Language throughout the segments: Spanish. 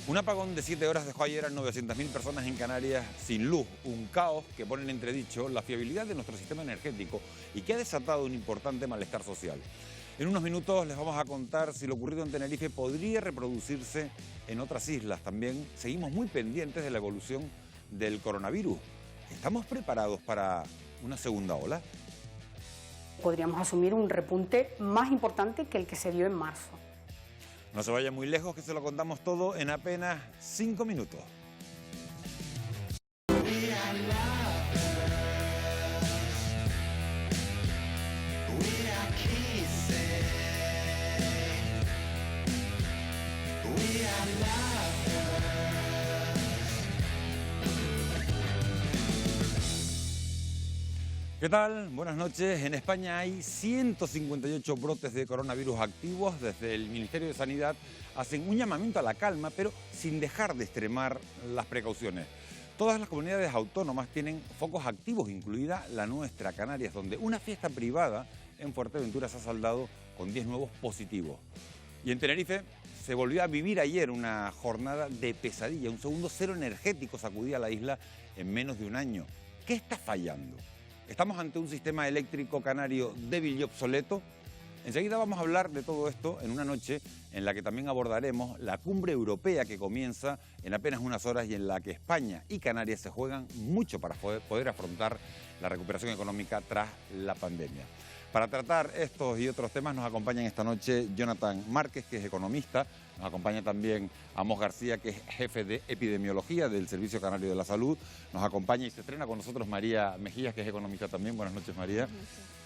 Un apagón de 7 horas dejó ayer a 900.000 personas en Canarias sin luz, un caos que pone en entredicho la fiabilidad de nuestro sistema energético y que ha desatado un importante malestar social. En unos minutos les vamos a contar si lo ocurrido en Tenerife podría reproducirse en otras islas. También seguimos muy pendientes de la evolución del coronavirus. ¿Estamos preparados para una segunda ola? Podríamos asumir un repunte más importante que el que se dio en marzo. No se vaya muy lejos, que se lo contamos todo en apenas 5 minutos. ¿Qué tal? Buenas noches. En España hay 158 brotes de coronavirus activos. Desde el Ministerio de Sanidad hacen un llamamiento a la calma, pero sin dejar de extremar las precauciones. Todas las comunidades autónomas tienen focos activos, incluida la nuestra, Canarias, donde una fiesta privada en Fuerteventura se ha saldado con 10 nuevos positivos. Y en Tenerife se volvió a vivir ayer una jornada de pesadilla. Un segundo cero energético sacudía a la isla en menos de un año. ¿Qué está fallando? ¿Estamos ante un sistema eléctrico canario débil y obsoleto? Enseguida vamos a hablar de todo esto en una noche en la que también abordaremos la cumbre europea que comienza en apenas unas horas y en la que España y Canarias se juegan mucho para poder afrontar la recuperación económica tras la pandemia. Para tratar estos y otros temas nos acompañan esta noche Jonathan Márquez, que es economista, nos acompaña también Amos García, que es jefe de epidemiología del Servicio Canario de la Salud, nos acompaña y se estrena con nosotros María Mejías, que es economista también. Buenas noches, María.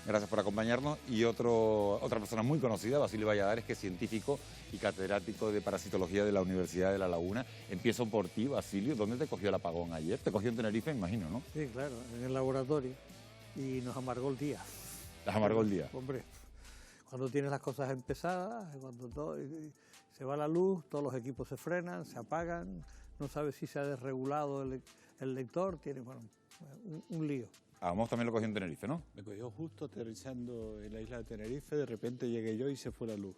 Gracias por acompañarnos. Y otra persona muy conocida, Basilio Valladares, que es científico y catedrático de parasitología de la Universidad de La Laguna. Empiezo por ti, Basilio. ¿Dónde te cogió el apagón ayer? Te cogió en Tenerife, imagino, ¿no? Sí, claro, en el laboratorio. Y nos amargó el día. ¿Las amargó el día? Hombre, cuando tienes las cosas empezadas, cuando todo, se va la luz, todos los equipos se frenan, se apagan, no sabes si se ha desregulado el lector, tiene, bueno, un lío. A Amos también lo cogió en Tenerife, ¿no? Me cogió justo aterrizando en la isla de Tenerife, de repente llegué yo y se fue la luz.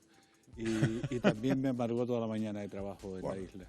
Y también me amargó toda la mañana de trabajo en la isla.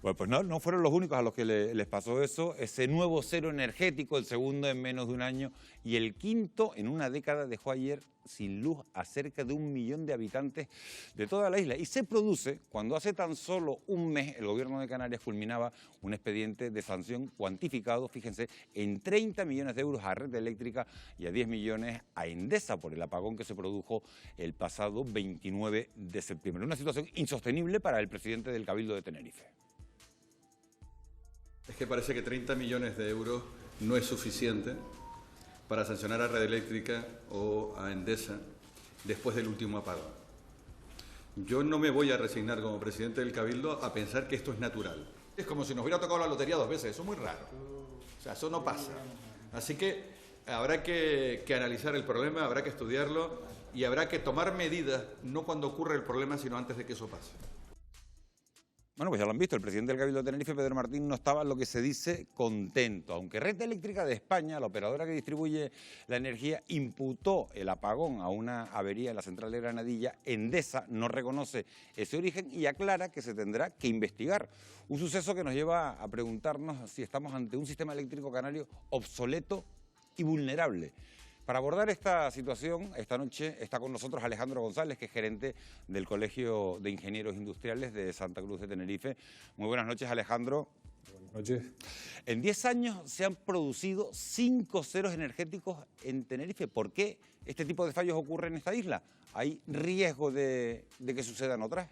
Bueno, pues no fueron los únicos a los que les pasó eso. Ese nuevo cero energético, el segundo en menos de un año y el quinto en una década, dejó ayer sin luz a cerca de 1 millón de habitantes de toda la isla. Y se produce cuando hace tan solo un mes el gobierno de Canarias culminaba un expediente de sanción cuantificado, fíjense, en 30 millones de euros a Red Eléctrica y a 10 millones a Endesa por el apagón que se produjo el pasado 29 de septiembre. Una situación insostenible para el presidente del Cabildo de Tenerife. Es que parece que 30 millones de euros no es suficiente para sancionar a Red Eléctrica o a Endesa después del último apagón. Yo no me voy a resignar como presidente del Cabildo a pensar que esto es natural. Es como si nos hubiera tocado la lotería 2 veces, eso es muy raro. O sea, eso no pasa. Así que habrá que analizar el problema, habrá que estudiarlo y habrá que tomar medidas, no cuando ocurre el problema, sino antes de que eso pase. Bueno, pues ya lo han visto, el presidente del Cabildo de Tenerife, Pedro Martín, no estaba, lo que se dice, contento. Aunque Red Eléctrica de España, la operadora que distribuye la energía, imputó el apagón a una avería en la central de Granadilla, Endesa no reconoce ese origen y aclara que se tendrá que investigar. Un suceso que nos lleva a preguntarnos si estamos ante un sistema eléctrico canario obsoleto y vulnerable. Para abordar esta situación, esta noche está con nosotros Alejandro González, que es gerente del Colegio de Ingenieros Industriales de Santa Cruz de Tenerife. Muy buenas noches, Alejandro. Buenas noches. En 10 años se han producido 5 ceros energéticos en Tenerife. ¿Por qué este tipo de fallos ocurre en esta isla? ¿Hay riesgo de que sucedan otras?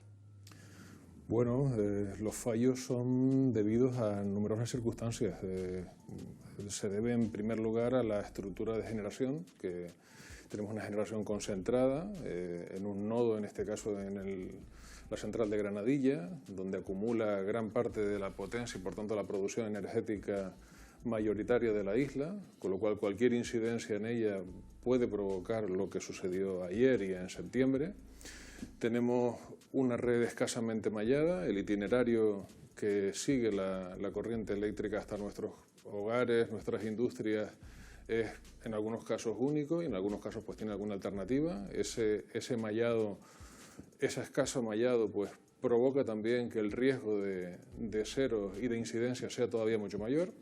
Bueno, los fallos son debidos a numerosas circunstancias. Se debe en primer lugar a la estructura de generación, que tenemos una generación concentrada en un nodo, en este caso en la central de Granadilla, donde acumula gran parte de la potencia y por tanto la producción energética mayoritaria de la isla, con lo cual cualquier incidencia en ella puede provocar lo que sucedió ayer y en septiembre. Tenemos una red escasamente mallada, el itinerario que sigue la corriente eléctrica hasta nuestros hogares, nuestras industrias, es en algunos casos único y en algunos casos pues tiene alguna alternativa. Ese mallado, ese escaso mallado pues provoca también que el riesgo de deseros y de incidencia sea todavía mucho mayor.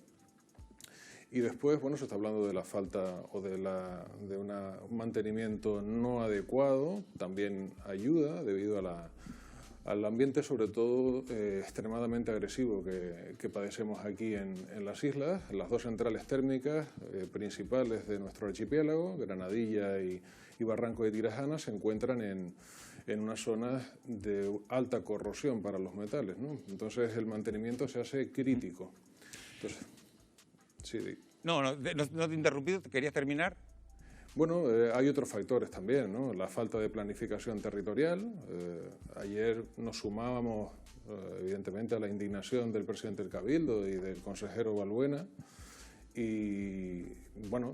Y después, bueno, se está hablando de la falta o de un mantenimiento no adecuado, también ayuda debido al ambiente, sobre todo extremadamente agresivo que padecemos aquí en las islas. Las dos centrales térmicas principales de nuestro archipiélago, Granadilla y Barranco de Tirajana, se encuentran en unas zonas de alta corrosión para los metales, ¿no? Entonces el mantenimiento se hace crítico. Entonces, sí. No te he interrumpido, ¿querías terminar? Bueno, hay otros factores también, ¿no? La falta de planificación territorial. Ayer nos sumábamos, evidentemente, a la indignación del presidente del Cabildo y del consejero Balbuena. Y, bueno,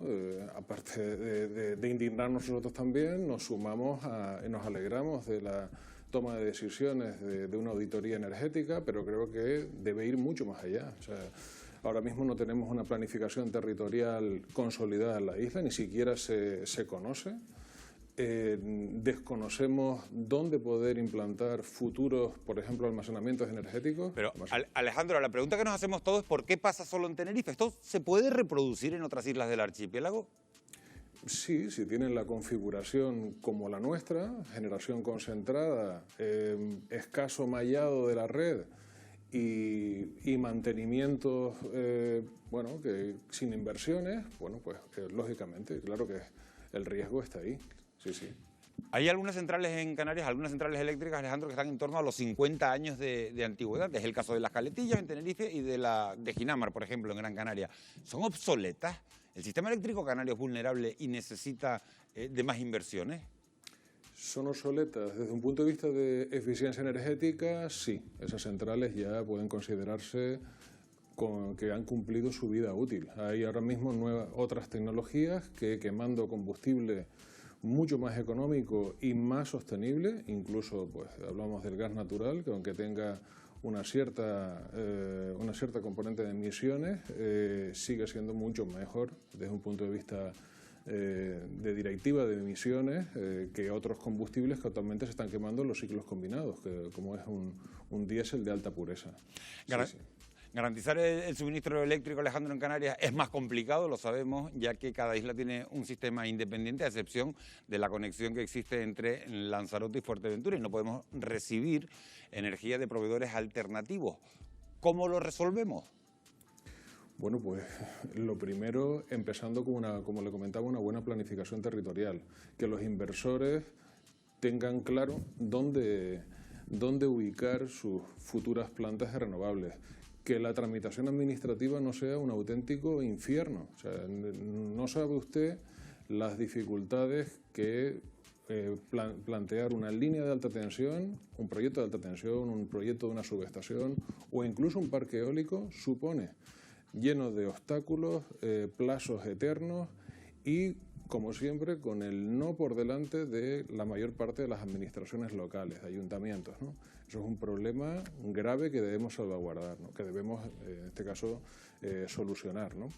aparte de indignarnos nosotros también, nos sumamos y nos alegramos de la toma de decisiones de una auditoría energética, pero creo que debe ir mucho más allá. O sea, ahora mismo no tenemos una planificación territorial consolidada en la isla, ni siquiera se conoce. Desconocemos dónde poder implantar futuros, por ejemplo, almacenamientos energéticos. Pero, Alejandro, la pregunta que nos hacemos todos es ¿por qué pasa solo en Tenerife? ¿Esto se puede reproducir en otras islas del archipiélago? Sí, si tienen la configuración como la nuestra, generación concentrada, escaso mallado de la red, y mantenimientos, bueno, que sin inversiones, bueno, pues lógicamente, claro que el riesgo está ahí, sí. Hay algunas centrales en Canarias, algunas centrales eléctricas, Alejandro, que están en torno a los 50 años de antigüedad. Es el caso de las Caletillas en Tenerife y de Ginamar, por ejemplo, en Gran Canaria. ¿Son obsoletas? ¿El sistema eléctrico canario es vulnerable y necesita de más inversiones? ¿Son obsoletas? Desde un punto de vista de eficiencia energética, sí. Esas centrales ya pueden considerarse que han cumplido su vida útil. Hay ahora mismo otras tecnologías que, quemando combustible mucho más económico y más sostenible, incluso pues hablamos del gas natural, que aunque tenga una cierta componente de emisiones, sigue siendo mucho mejor desde un punto de vista de directiva de emisiones que otros combustibles que actualmente se están quemando en los ciclos combinados, como es un diésel de alta pureza. Sí. Garantizar el suministro eléctrico, Alejandro, en Canarias es más complicado, lo sabemos, ya que cada isla tiene un sistema independiente, a excepción de la conexión que existe entre Lanzarote y Fuerteventura, y no podemos recibir energía de proveedores alternativos. ¿Cómo lo resolvemos? Bueno, pues lo primero, empezando con como le comentaba, una buena planificación territorial, que los inversores tengan claro dónde ubicar sus futuras plantas de renovables, que la tramitación administrativa no sea un auténtico infierno. O sea, no sabe usted las dificultades que plantear una línea de alta tensión, un proyecto de alta tensión, un proyecto de una subestación o incluso un parque eólico supone, lleno de obstáculos, plazos eternos y, como siempre, con el no por delante de la mayor parte de las administraciones locales, de ayuntamientos, ¿no? Eso es un problema grave que debemos salvaguardar, ¿no? Que debemos, en este caso, solucionar, ¿no?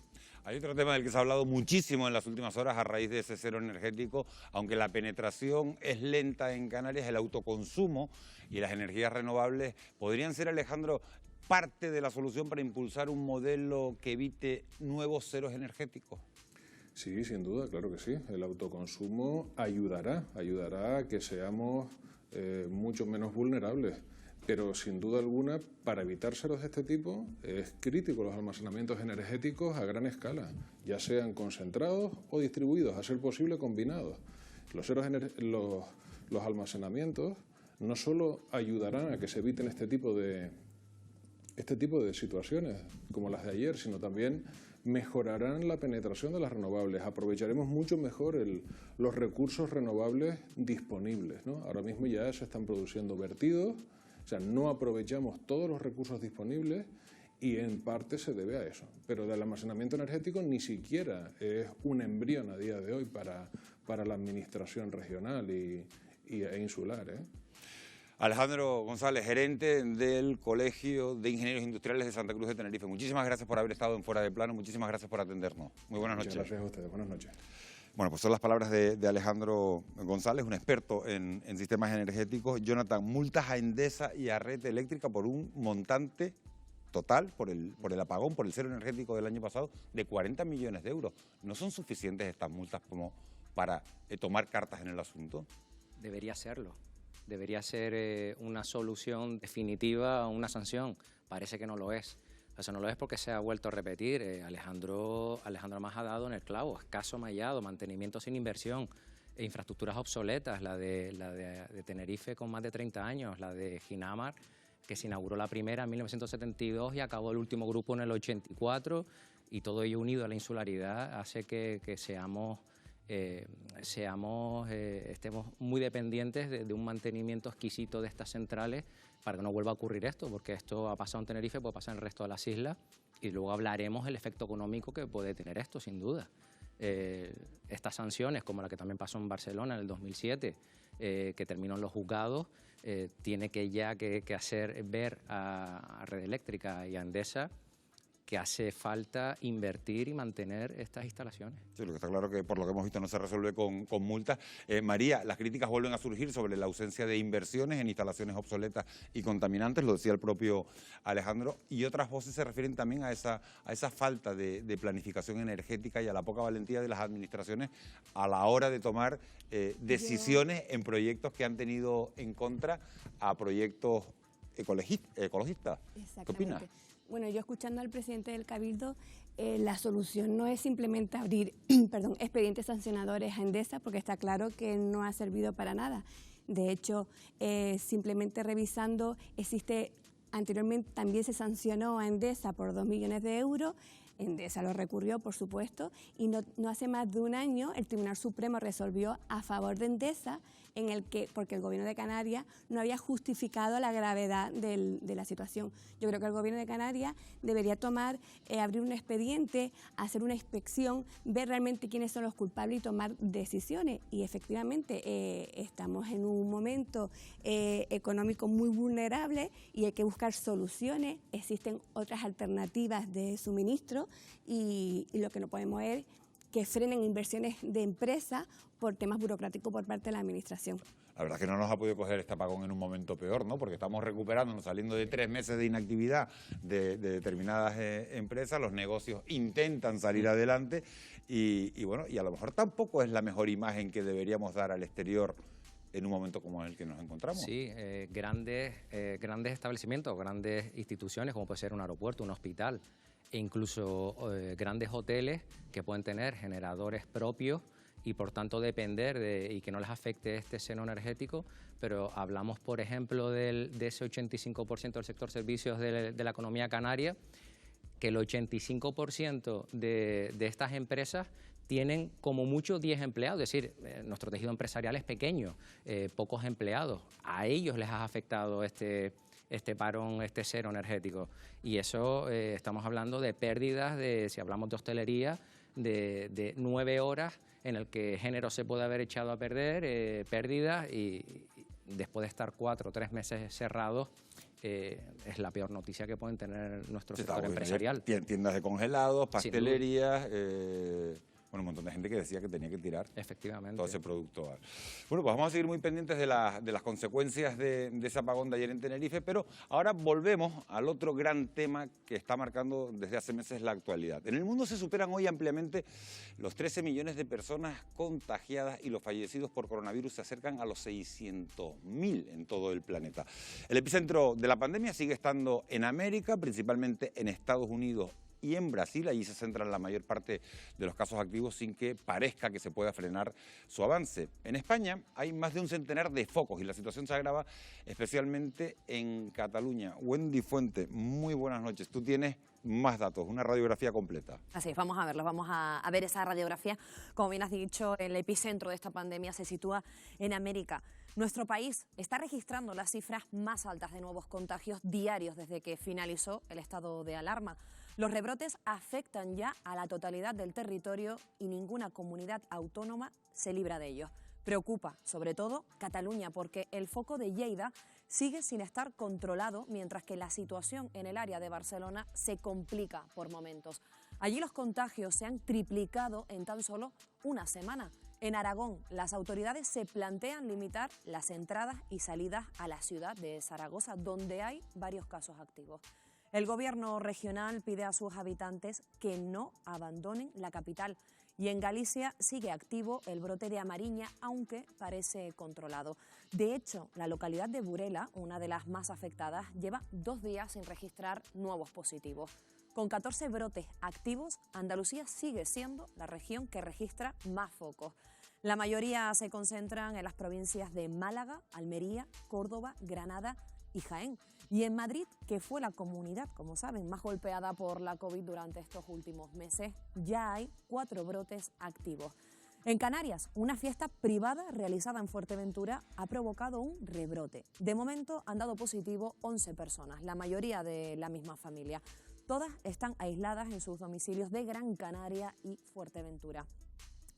Hay otro tema del que se ha hablado muchísimo en las últimas horas a raíz de ese cero energético, aunque la penetración es lenta en Canarias, el autoconsumo y las energías renovables podrían ser, Alejandro, parte de la solución para impulsar un modelo que evite nuevos ceros energéticos. Sí, sin duda, claro que sí. El autoconsumo ayudará a que seamos mucho menos vulnerables, pero sin duda alguna, para evitar ceros de este tipo, es crítico los almacenamientos energéticos a gran escala, ya sean concentrados o distribuidos, a ser posible combinados. Los almacenamientos no solo ayudarán a que se eviten este tipo de situaciones como las de ayer, sino también mejorarán la penetración de las renovables. Aprovecharemos mucho mejor los recursos renovables disponibles, ¿no? Ahora mismo ya se están produciendo vertidos, o sea, no aprovechamos todos los recursos disponibles y en parte se debe a eso. Pero del almacenamiento energético ni siquiera es un embrión a día de hoy para la administración regional e insular, ¿eh? Alejandro González, gerente del Colegio de Ingenieros Industriales de Santa Cruz de Tenerife. Muchísimas gracias por haber estado en Fuera de Plano, muchísimas gracias por atendernos. Muy buenas noches. Muchas gracias a ustedes, buenas noches. Bueno, pues son las palabras de Alejandro González, un experto en sistemas energéticos. Jonathan, multas a Endesa y a Red Eléctrica por un montante total, por el apagón, por el cero energético del año pasado, de 40 millones de euros. ¿No son suficientes estas multas como para tomar cartas en el asunto? Debería serlo. Debería ser una solución definitiva a una sanción. Parece que no lo es. O sea, no lo es porque se ha vuelto a repetir. Alejandro más ha dado en el clavo. Escaso mallado, mantenimiento sin inversión, infraestructuras obsoletas, la de Tenerife con más de 30 años, la de Ginamar, que se inauguró la primera en 1972 y acabó el último grupo en el 84, y todo ello unido a la insularidad hace que estemos muy dependientes de un mantenimiento exquisito de estas centrales para que no vuelva a ocurrir esto, porque esto ha pasado en Tenerife, puede pasar en el resto de las islas, y luego hablaremos del efecto económico que puede tener esto, sin duda. Estas sanciones, como la que también pasó en Barcelona en el 2007, que terminó en los juzgados, tiene que hacer ver a Red Eléctrica y a Endesa que hace falta invertir y mantener estas instalaciones. Sí, lo que está claro que por lo que hemos visto no se resuelve con multas. María, las críticas vuelven a surgir sobre la ausencia de inversiones en instalaciones obsoletas y contaminantes, lo decía el propio Alejandro, y otras voces se refieren también a esa falta de planificación energética y a la poca valentía de las administraciones a la hora de tomar decisiones en proyectos que han tenido en contra a proyectos ecologistas. ¿Qué opinas? Bueno, yo escuchando al presidente del Cabildo, la solución no es simplemente abrir expedientes sancionadores a Endesa, porque está claro que no ha servido para nada. De hecho, simplemente revisando, anteriormente también se sancionó a Endesa por 2 millones de euros. Endesa lo recurrió, por supuesto, y no hace más de un año el Tribunal Supremo resolvió a favor de Endesa, porque el Gobierno de Canarias no había justificado la gravedad de la situación. Yo creo que el Gobierno de Canarias debería abrir un expediente, hacer una inspección, ver realmente quiénes son los culpables y tomar decisiones. Y efectivamente estamos en un momento económico muy vulnerable y hay que buscar soluciones. Existen otras alternativas de suministro y lo que no podemos es que frenen inversiones de empresas por temas burocráticos por parte de la administración. La verdad es que no nos ha podido coger este apagón en un momento peor, ¿no? Porque estamos recuperándonos, saliendo de 3 meses de inactividad de determinadas empresas, los negocios intentan salir adelante y bueno, y a lo mejor tampoco es la mejor imagen que deberíamos dar al exterior en un momento como el que nos encontramos. Sí, grandes establecimientos, grandes instituciones, como puede ser un aeropuerto, un hospital, e incluso grandes hoteles que pueden tener generadores propios y por tanto depender y que no les afecte este seno energético, pero hablamos, por ejemplo, de ese 85% del sector servicios de la economía canaria, que el 85% de estas empresas tienen como mucho 10 empleados, es decir, nuestro tejido empresarial es pequeño, pocos empleados. A ellos les ha afectado este parón, este cero energético. Y eso estamos hablando de pérdidas, si hablamos de hostelería, de 9 horas en el que género se puede haber echado a perder, pérdidas, y después de estar 4 o 3 meses cerrados, es la peor noticia que pueden tener nuestro sector empresarial. Tiendas de congelados, pastelerías, un montón de gente que decía que tenía que tirar todo ese producto. Bueno, pues vamos a seguir muy pendientes de las consecuencias de ese apagón de ayer en Tenerife, pero ahora volvemos al otro gran tema que está marcando desde hace meses la actualidad. En el mundo se superan hoy ampliamente los 13 millones de personas contagiadas y los fallecidos por coronavirus se acercan a los 600.000 en todo el planeta. El epicentro de la pandemia sigue estando en América, principalmente en Estados Unidos y en Brasil. Allí se centran la mayor parte de los casos activos sin que parezca que se pueda frenar su avance. En España hay más de un centenar de focos y la situación se agrava especialmente en Cataluña. Wendy Fuente, muy buenas noches. Tú tienes más datos, una radiografía completa. Así es, vamos a verlos, vamos a ver esa radiografía. Como bien has dicho, el epicentro de esta pandemia se sitúa en América. Nuestro país está registrando las cifras más altas de nuevos contagios diarios desde que finalizó el estado de alarma. Los rebrotes afectan ya a la totalidad del territorio y ninguna comunidad autónoma se libra de ellos. Preocupa, sobre todo, Cataluña, porque el foco de Lleida sigue sin estar controlado, mientras que la situación en el área de Barcelona se complica por momentos. Allí los contagios se han triplicado en tan solo una semana. En Aragón, las autoridades se plantean limitar las entradas y salidas a la ciudad de Zaragoza, donde hay varios casos activos. El gobierno regional pide a sus habitantes que no abandonen la capital. Y en Galicia sigue activo el brote de Amariña, aunque parece controlado. De hecho, la localidad de Burela, una de las más afectadas, lleva 2 días sin registrar nuevos positivos. Con 14 brotes activos, Andalucía sigue siendo la región que registra más focos. La mayoría se concentran en las provincias de Málaga, Almería, Córdoba, Granada y Jaén. Y en Madrid, que fue la comunidad, como saben, más golpeada por la COVID durante estos últimos meses, ya hay 4 brotes activos. En Canarias, una fiesta privada realizada en Fuerteventura ha provocado un rebrote. De momento han dado positivo 11 personas, la mayoría de la misma familia. Todas están aisladas en sus domicilios de Gran Canaria y Fuerteventura.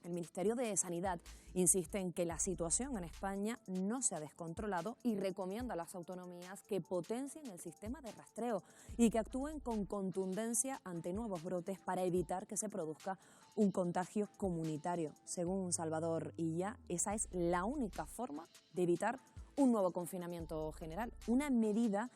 El Ministerio de Sanidad insiste en que la situación en España no se ha descontrolado y recomienda a las autonomías que potencien el sistema de rastreo y que actúen con contundencia ante nuevos brotes para evitar que se produzca un contagio comunitario. Según Salvador Illa, esa es la única forma de evitar un nuevo confinamiento general, una medida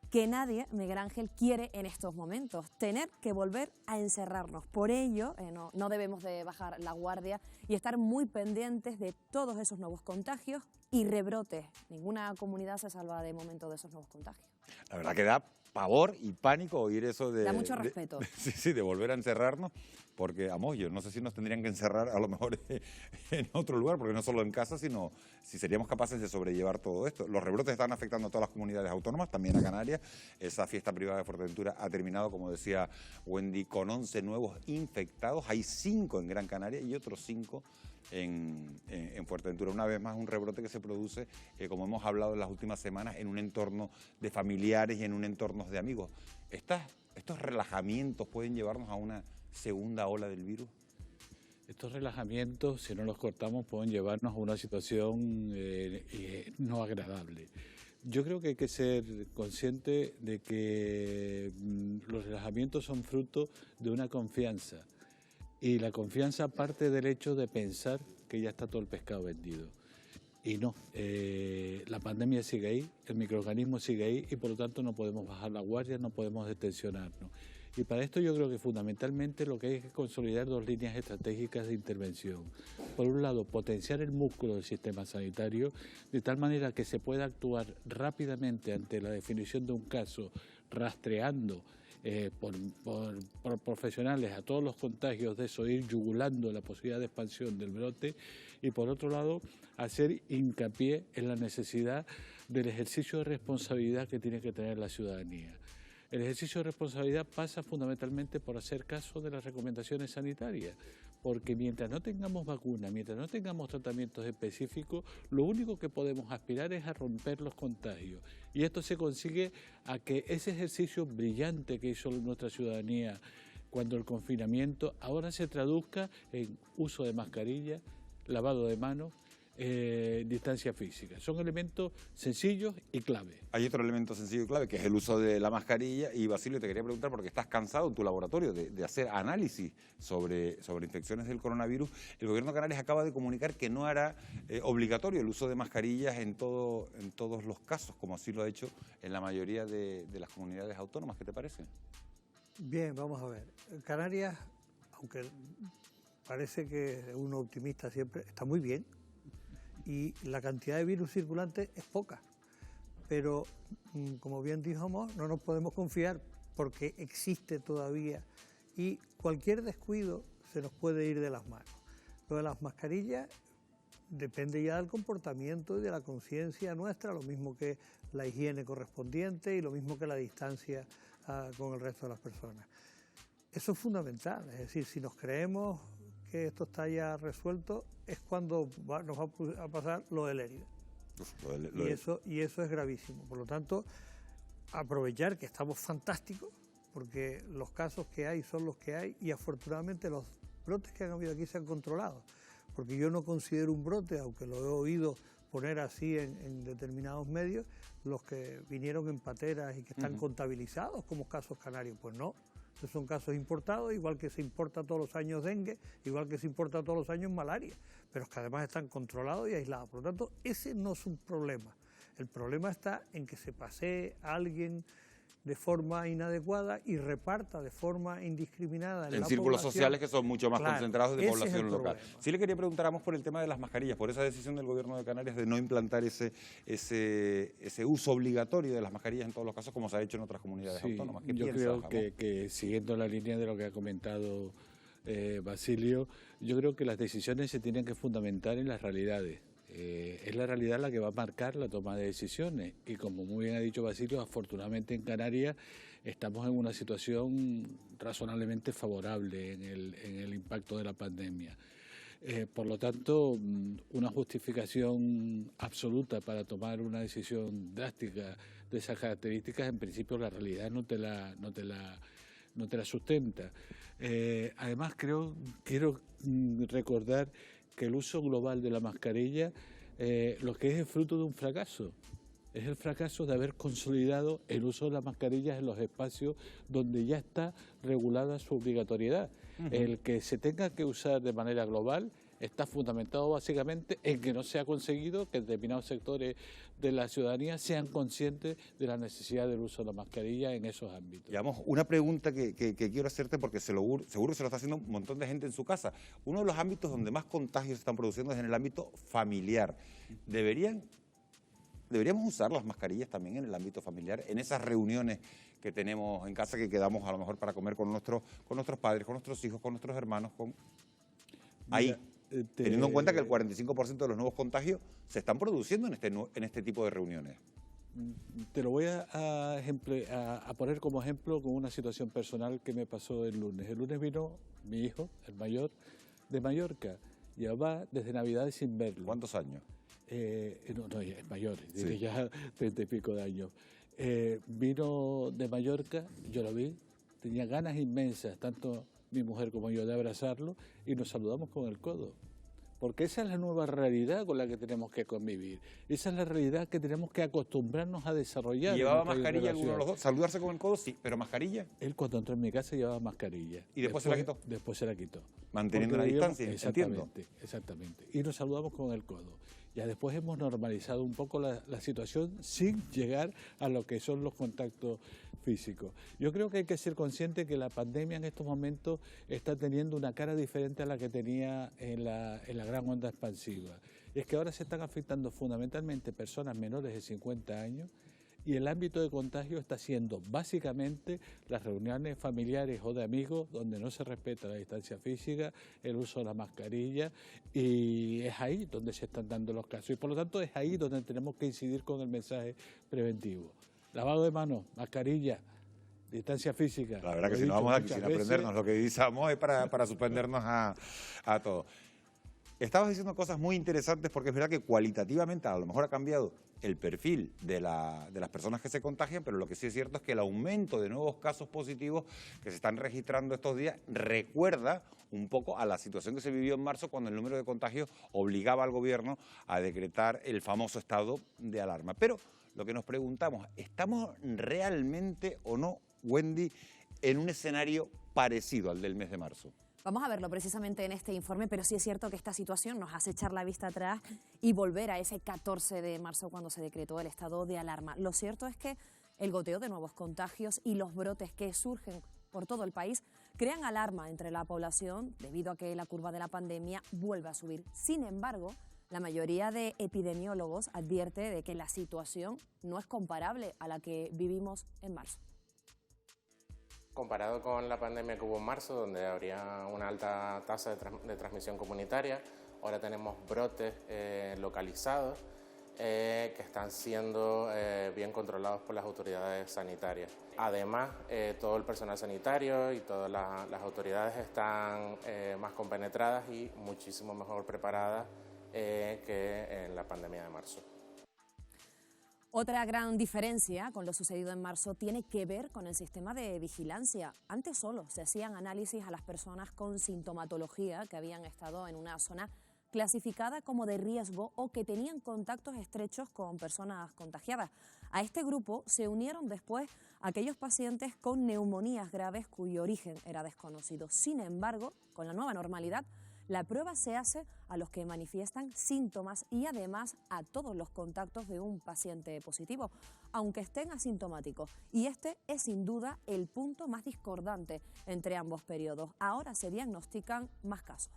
que nadie, Miguel Ángel, quiere en estos momentos, tener que volver a encerrarnos. Por ello, no debemos de bajar la guardia y estar muy pendientes de todos esos nuevos contagios y rebrotes. Ninguna comunidad se salva de momento de esos nuevos contagios. La verdad que da pavor y pánico oír eso de... Da mucho respeto. Sí, de volver a encerrarnos, porque, yo no sé si nos tendrían que encerrar a lo mejor en otro lugar, porque no solo en casa, sino si seríamos capaces de sobrellevar todo esto. Los rebrotes están afectando a todas las comunidades autónomas, también a Canarias. Esa fiesta privada de Fuerteventura ha terminado, como decía Wendy, con 11 nuevos infectados. Hay 5 en Gran Canaria y otros 5 en Fuerteventura. Una vez más, un rebrote que se produce, como hemos hablado en las últimas semanas, en un entorno de familiares y en un entorno de amigos. ¿Estos relajamientos pueden llevarnos a una segunda ola del virus? Estos relajamientos, si no los cortamos, pueden llevarnos a una situación no agradable. Yo creo que hay que ser consciente de que los relajamientos son fruto de una confianza. Y la confianza parte del hecho de pensar que ya está todo el pescado vendido. Y no, la pandemia sigue ahí, el microorganismo sigue ahí y por lo tanto no podemos bajar la guardia, no podemos detencionarnos. Y para esto yo creo que fundamentalmente lo que hay es que consolidar 2 líneas estratégicas de intervención. Por un lado, potenciar el músculo del sistema sanitario de tal manera que se pueda actuar rápidamente ante la definición de un caso, rastreando por profesionales a todos los contagios de eso, ir yugulando la posibilidad de expansión del brote, y por otro lado hacer hincapié en la necesidad del ejercicio de responsabilidad que tiene que tener la ciudadanía. El ejercicio de responsabilidad pasa fundamentalmente por hacer caso de las recomendaciones sanitarias, porque mientras no tengamos vacunas, mientras no tengamos tratamientos específicos, lo único que podemos aspirar es a romper los contagios. Y esto se consigue a que ese ejercicio brillante que hizo nuestra ciudadanía cuando el confinamiento ahora se traduzca en uso de mascarilla, lavado de manos, distancia física. Son elementos sencillos y clave. Hay otro elemento sencillo y clave, que es el uso de la mascarilla. Y Basilio, te quería preguntar, porque estás cansado en tu laboratorio de hacer análisis sobre infecciones del coronavirus. El gobierno de Canarias acaba de comunicar que no hará obligatorio el uso de mascarillas en todos los casos, como así lo ha hecho en la mayoría de las comunidades autónomas. ¿Qué te parece? Bien, vamos a ver. Canarias, aunque parece que uno optimista siempre, está muy bien. Y la cantidad de virus circulantes es poca, pero como bien dijimos, no nos podemos confiar porque existe todavía y cualquier descuido se nos puede ir de las manos. Lo de las mascarillas depende ya del comportamiento y de la conciencia nuestra, lo mismo que la higiene correspondiente y lo mismo que la distancia con el resto de las personas. Eso es fundamental, es decir, si nos creemos que esto está ya resuelto, es cuando nos va a pasar lo de Lérida. Y eso es gravísimo. Por lo tanto, aprovechar que estamos fantásticos, porque los casos que hay son los que hay y afortunadamente los brotes que han habido aquí se han controlado. Porque yo no considero un brote, aunque lo he oído poner así en determinados medios, los que vinieron en pateras y que están contabilizados como casos canarios. Pues no, Estos son casos importados, igual que se importa todos los años dengue, igual que se importa todos los años malaria, pero que además están controlados y aislados. Por lo tanto, ese no es un problema. El problema está en que se pasee a alguien de forma inadecuada y reparta de forma indiscriminada en la círculos población. sociales que son mucho más concentrados de ese población es el local. problema. Sí le quería preguntar por el tema de las mascarillas, por esa decisión del gobierno de Canarias de no implantar ese uso obligatorio de las mascarillas en todos los casos, como se ha hecho en otras comunidades autónomas. ¿Qué yo piensa, creo Jamón? que siguiendo la línea de lo que ha comentado Basilio, yo creo que las decisiones se tienen que fundamentar en las realidades. Es la realidad la que va a marcar la toma de decisiones y, como muy bien ha dicho Basilio, afortunadamente en Canarias estamos en una situación razonablemente favorable en el impacto de la pandemia. Por lo tanto, una justificación absoluta para tomar una decisión drástica de esas características, en principio la realidad no te la sustenta. Además, quiero recordar que el uso global de la mascarilla, lo que es fruto de un fracaso. Es el fracaso de haber consolidado el uso de las mascarillas en los espacios donde ya está regulada su obligatoriedad. El que se tenga que usar de manera global está fundamentado básicamente en que no se ha conseguido que determinados sectores de la ciudadanía sean conscientes de la necesidad del uso de la mascarilla en esos ámbitos. Digamos, una pregunta que quiero hacerte, porque seguro que se lo está haciendo un montón de gente en su casa. Uno de los ámbitos donde más contagios se están produciendo es en el ámbito familiar. ¿Deberíamos usar las mascarillas también en el ámbito familiar, en esas reuniones que tenemos en casa, que quedamos a lo mejor para comer con nuestros padres, con nuestros hijos, con nuestros hermanos? Ahí, teniendo en cuenta que el 45% de los nuevos contagios se están produciendo en este tipo de reuniones. Te lo voy a poner como ejemplo con una situación personal que me pasó el lunes. El lunes vino mi hijo, el mayor, de Mallorca. Llevaba desde Navidades sin verlo. ¿Cuántos años? No, es mayor, Sí. ya 30 y pico de años. Vino de Mallorca, yo lo vi, tenía ganas inmensas, tanto mi mujer como yo, de abrazarlo, y nos saludamos con el codo. Porque esa es la nueva realidad con la que tenemos que convivir. Esa es la realidad que tenemos que acostumbrarnos a desarrollar. ¿Llevaba mascarilla alguno de los dos? ¿Saludarse con el codo? Sí, pero ¿mascarilla? Él, cuando entró en mi casa, llevaba mascarilla. ¿Y después se la quitó? Después se la quitó. Manteniendo Porque la distancia, entiendo. Exactamente. Y nos saludamos con el codo. Ya después hemos normalizado un poco la situación sin llegar a lo que son los contactos físicos. Yo creo que hay que ser consciente que la pandemia en estos momentos está teniendo una cara diferente a la que tenía en la gran onda expansiva. Y es que ahora se están afectando fundamentalmente personas menores de 50 años, y el ámbito de contagio está siendo básicamente las reuniones familiares o de amigos donde no se respeta la distancia física, el uso de la mascarilla, y es ahí donde se están dando los casos. Y por lo tanto es ahí donde tenemos que incidir con el mensaje preventivo. Lavado de manos, mascarilla, distancia física. La verdad que si no vamos aquí sin aprendernos lo que dice Amos es para suspendernos a todos. Estabas diciendo cosas muy interesantes, porque es verdad que cualitativamente a lo mejor ha cambiado el perfil de las personas que se contagian, pero lo que sí es cierto es que el aumento de nuevos casos positivos que se están registrando estos días recuerda un poco a la situación que se vivió en marzo, cuando el número de contagios obligaba al gobierno a decretar el famoso estado de alarma. Pero lo que nos preguntamos, ¿estamos realmente o no, Wendy, en un escenario parecido al del mes de marzo? Vamos a verlo precisamente en este informe, pero sí es cierto que esta situación nos hace echar la vista atrás y volver a ese 14 de marzo cuando se decretó el estado de alarma. Lo cierto es que el goteo de nuevos contagios y los brotes que surgen por todo el país crean alarma entre la población debido a que la curva de la pandemia vuelve a subir. Sin embargo, la mayoría de epidemiólogos advierte de que la situación no es comparable a la que vivimos en marzo. Comparado con la pandemia que hubo en marzo, donde habría una alta tasa de transmisión comunitaria, ahora tenemos brotes localizados que están siendo bien controlados por las autoridades sanitarias. Además, todo el personal sanitario y todas las autoridades están más compenetradas y muchísimo mejor preparadas que en la pandemia de marzo. Otra gran diferencia con lo sucedido en marzo tiene que ver con el sistema de vigilancia. Antes solo se hacían análisis a las personas con sintomatología que habían estado en una zona clasificada como de riesgo o que tenían contactos estrechos con personas contagiadas. A este grupo se unieron después aquellos pacientes con neumonías graves cuyo origen era desconocido. Sin embargo, con la nueva normalidad, la prueba se hace a los que manifiestan síntomas y además a todos los contactos de un paciente positivo, aunque estén asintomáticos. Y este es sin duda el punto más discordante entre ambos periodos. Ahora se diagnostican más casos.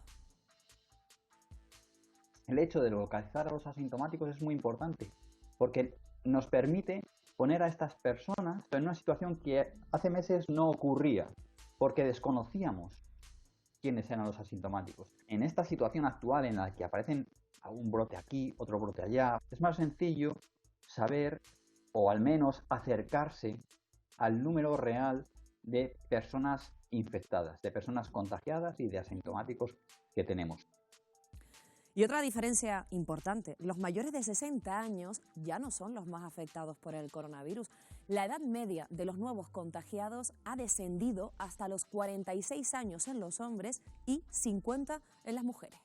El hecho de localizar a los asintomáticos es muy importante porque nos permite poner a estas personas en una situación que hace meses no ocurría porque desconocíamos quiénes eran los asintomáticos. En esta situación actual en la que aparecen un brote aquí, otro brote allá, es más sencillo saber o al menos acercarse al número real de personas infectadas, de personas contagiadas y de asintomáticos que tenemos. Y otra diferencia importante, los mayores de 60 años ya no son los más afectados por el coronavirus. La edad media de los nuevos contagiados ha descendido hasta los 46 años en los hombres y 50 en las mujeres.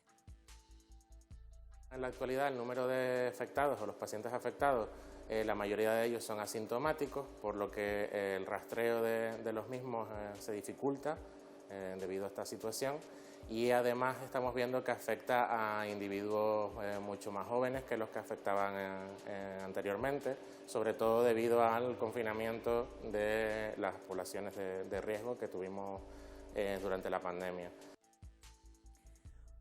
En la actualidad el número de afectados o los pacientes afectados, la mayoría de ellos son asintomáticos, por lo que el rastreo de los mismos se dificulta debido a esta situación. Y además estamos viendo que afecta a individuos mucho más jóvenes que los que afectaban anteriormente, sobre todo debido al confinamiento de las poblaciones de riesgo que tuvimos durante la pandemia.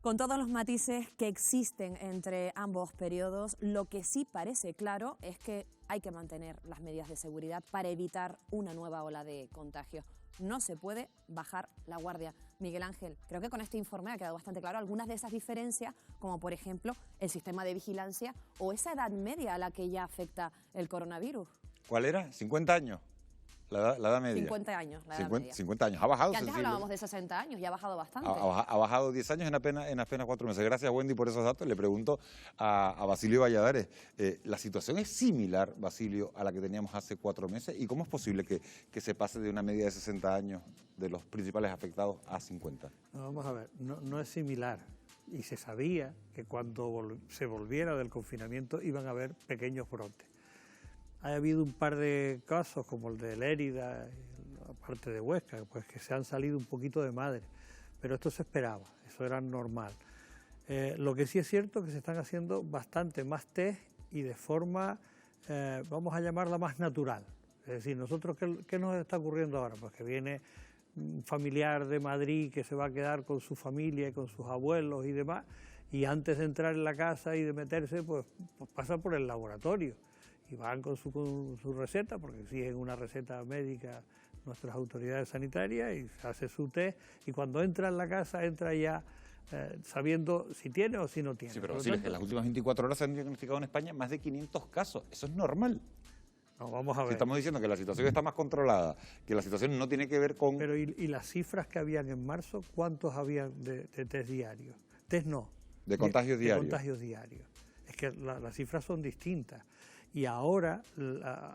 Con todos los matices que existen entre ambos periodos, lo que sí parece claro es que hay que mantener las medidas de seguridad para evitar una nueva ola de contagios. No se puede bajar la guardia. Miguel Ángel, creo que con este informe ha quedado bastante claro algunas de esas diferencias, como por ejemplo el sistema de vigilancia o esa edad media a la que ya afecta el coronavirus. ¿Cuál era? 50 años. La edad media. 50 años, la edad media. 50 años. Ha bajado. Que antes hablábamos de 60 años y ha bajado bastante. Ha bajado 10 años en apenas 4 meses. Gracias, Wendy, por esos datos. Le pregunto a Basilio Valladares, ¿la situación es similar, Basilio, a la que teníamos hace 4 meses? ¿Y cómo es posible que se pase de una media de 60 años de los principales afectados a 50? No, vamos a ver, no es similar. Y se sabía que cuando se volviera del confinamiento iban a haber pequeños brotes. Ha habido un par de casos, como el de Lérida, la parte de Huesca, pues que se han salido un poquito de madre, pero esto se esperaba, eso era normal. Lo que sí es cierto es que se están haciendo bastante más test y de forma, vamos a llamarla más natural. Es decir, nosotros, ¿qué nos está ocurriendo ahora? Pues que viene un familiar de Madrid que se va a quedar con su familia y con sus abuelos y demás, y antes de entrar en la casa y de meterse, pues pasa por el laboratorio. Y van con su receta, porque exigen una receta médica nuestras autoridades sanitarias, y se hace su test, y cuando entra en la casa entra ya sabiendo si tiene o si no tiene. Sí, pero sí, en las últimas 24 horas se han diagnosticado en España más de 500 casos. Eso es normal. No, vamos a ver. Si estamos diciendo que la situación está más controlada, que la situación no tiene que ver con... Pero ¿y las cifras que habían en marzo? ¿Cuántos habían de test diarios? Test no. De contagios diarios. De contagios diarios. Es que las cifras son distintas. Y ahora,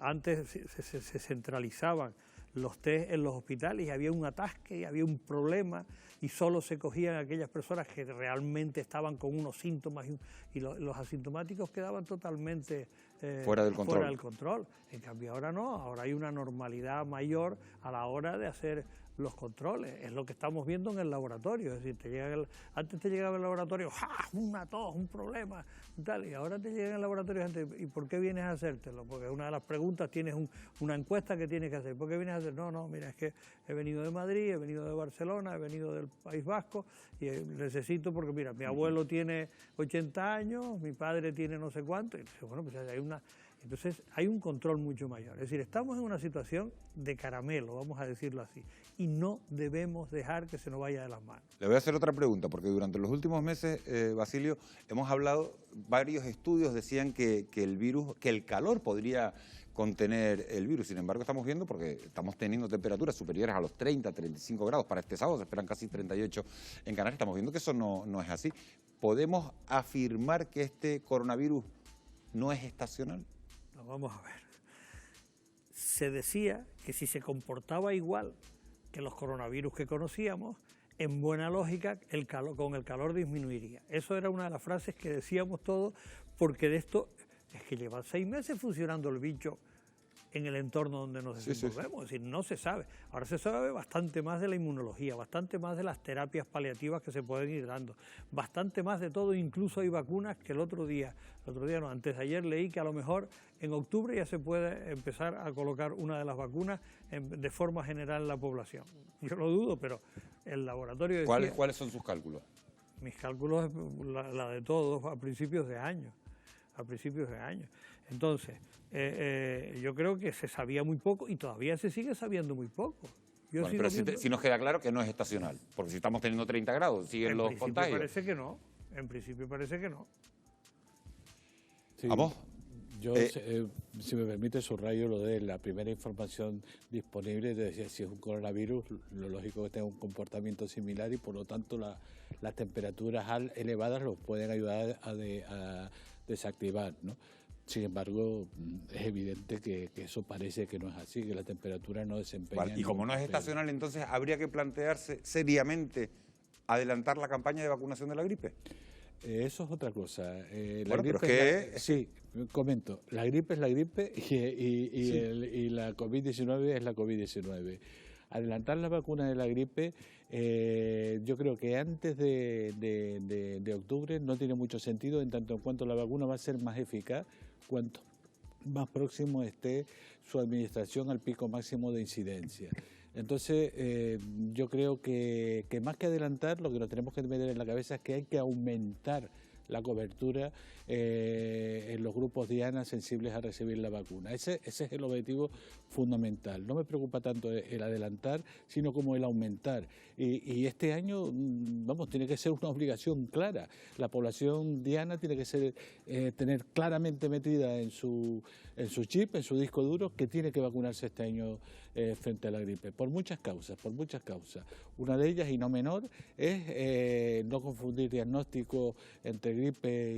antes se centralizaban los test en los hospitales y había un atasque y había un problema y solo se cogían aquellas personas que realmente estaban con unos síntomas y los asintomáticos quedaban totalmente fuera del control. En cambio ahora no, ahora hay una normalidad mayor a la hora de hacer los controles. Es lo que estamos viendo en el laboratorio. Es decir, antes te llegaba el laboratorio, ¡ja! Una tos, un problema, tal, y ahora te llega en el laboratorio gente, ¿y por qué vienes a hacértelo? Porque una de las preguntas, tienes una encuesta que tienes que hacer. ¿Por qué vienes a hacer? No, mira, es que he venido de Madrid, he venido de Barcelona, he venido del País Vasco y necesito, porque mira, mi abuelo tiene 80 años, mi padre tiene no sé cuánto, y bueno, pues entonces hay un control mucho mayor. Es decir, estamos en una situación de caramelo, vamos a decirlo así, y no debemos dejar que se nos vaya de las manos. Le voy a hacer otra pregunta, porque durante los últimos meses, Basilio, hemos hablado, varios estudios decían que el calor podría contener el virus. Sin embargo, estamos viendo, porque estamos teniendo temperaturas superiores a los 30, 35 grados. Para este sábado se esperan casi 38 en Canarias. Estamos viendo que eso no es así. ¿Podemos afirmar que este coronavirus no es estacional? No, vamos a ver. Se decía que si se comportaba igual que los coronavirus que conocíamos, en buena lógica, con el calor disminuiría. Eso era una de las frases que decíamos todos, porque de esto es que lleva 6 meses funcionando el bicho en el entorno donde nos desenvolvemos, es decir, no se sabe. Ahora se sabe bastante más de la inmunología, bastante más de las terapias paliativas que se pueden ir dando, bastante más de todo, incluso hay vacunas que el otro día no, antes de ayer leí que a lo mejor en octubre ya se puede empezar a colocar una de las vacunas de forma general en la población. Yo lo dudo, pero el laboratorio decía... ¿Cuáles son sus cálculos? Mis cálculos, la de todos, a principios de año. Entonces, yo creo que se sabía muy poco y todavía se sigue sabiendo muy poco. Bueno, pero si nos queda claro que no es estacional, porque si estamos teniendo 30 grados, siguen los contagios. En principio parece que no. Sí, ¿Vamos? Yo, si me permite, subrayo lo de la primera información disponible, de decir, si es un coronavirus, lo lógico es que tenga un comportamiento similar y por lo tanto las temperaturas elevadas los pueden ayudar a desactivar, ¿no? Sin embargo, es evidente que eso parece que no es así, que la temperatura no desempeña... Vale, y como no es estacional, entonces habría que plantearse seriamente adelantar la campaña de vacunación de la gripe. Eso es otra cosa. Bueno, pero es que... Sí, comento. La gripe es la gripe y la COVID-19 es la COVID-19. Adelantar la vacuna de la gripe, yo creo que antes de octubre no tiene mucho sentido, en tanto en cuanto la vacuna va a ser más eficaz cuanto más próximo esté su administración al pico máximo de incidencia. Entonces, yo creo que más que adelantar, lo que nos tenemos que meter en la cabeza es que hay que aumentar la cobertura en los grupos diana sensibles a recibir la vacuna. Ese es el objetivo fundamental. No me preocupa tanto el adelantar, sino como el aumentar. Y este año, tiene que ser una obligación clara. La población diana tiene que tener claramente metida en su chip, en su disco duro, que tiene que vacunarse este año frente a la gripe, por muchas causas. Una de ellas, y no menor, es no confundir diagnóstico entre gripe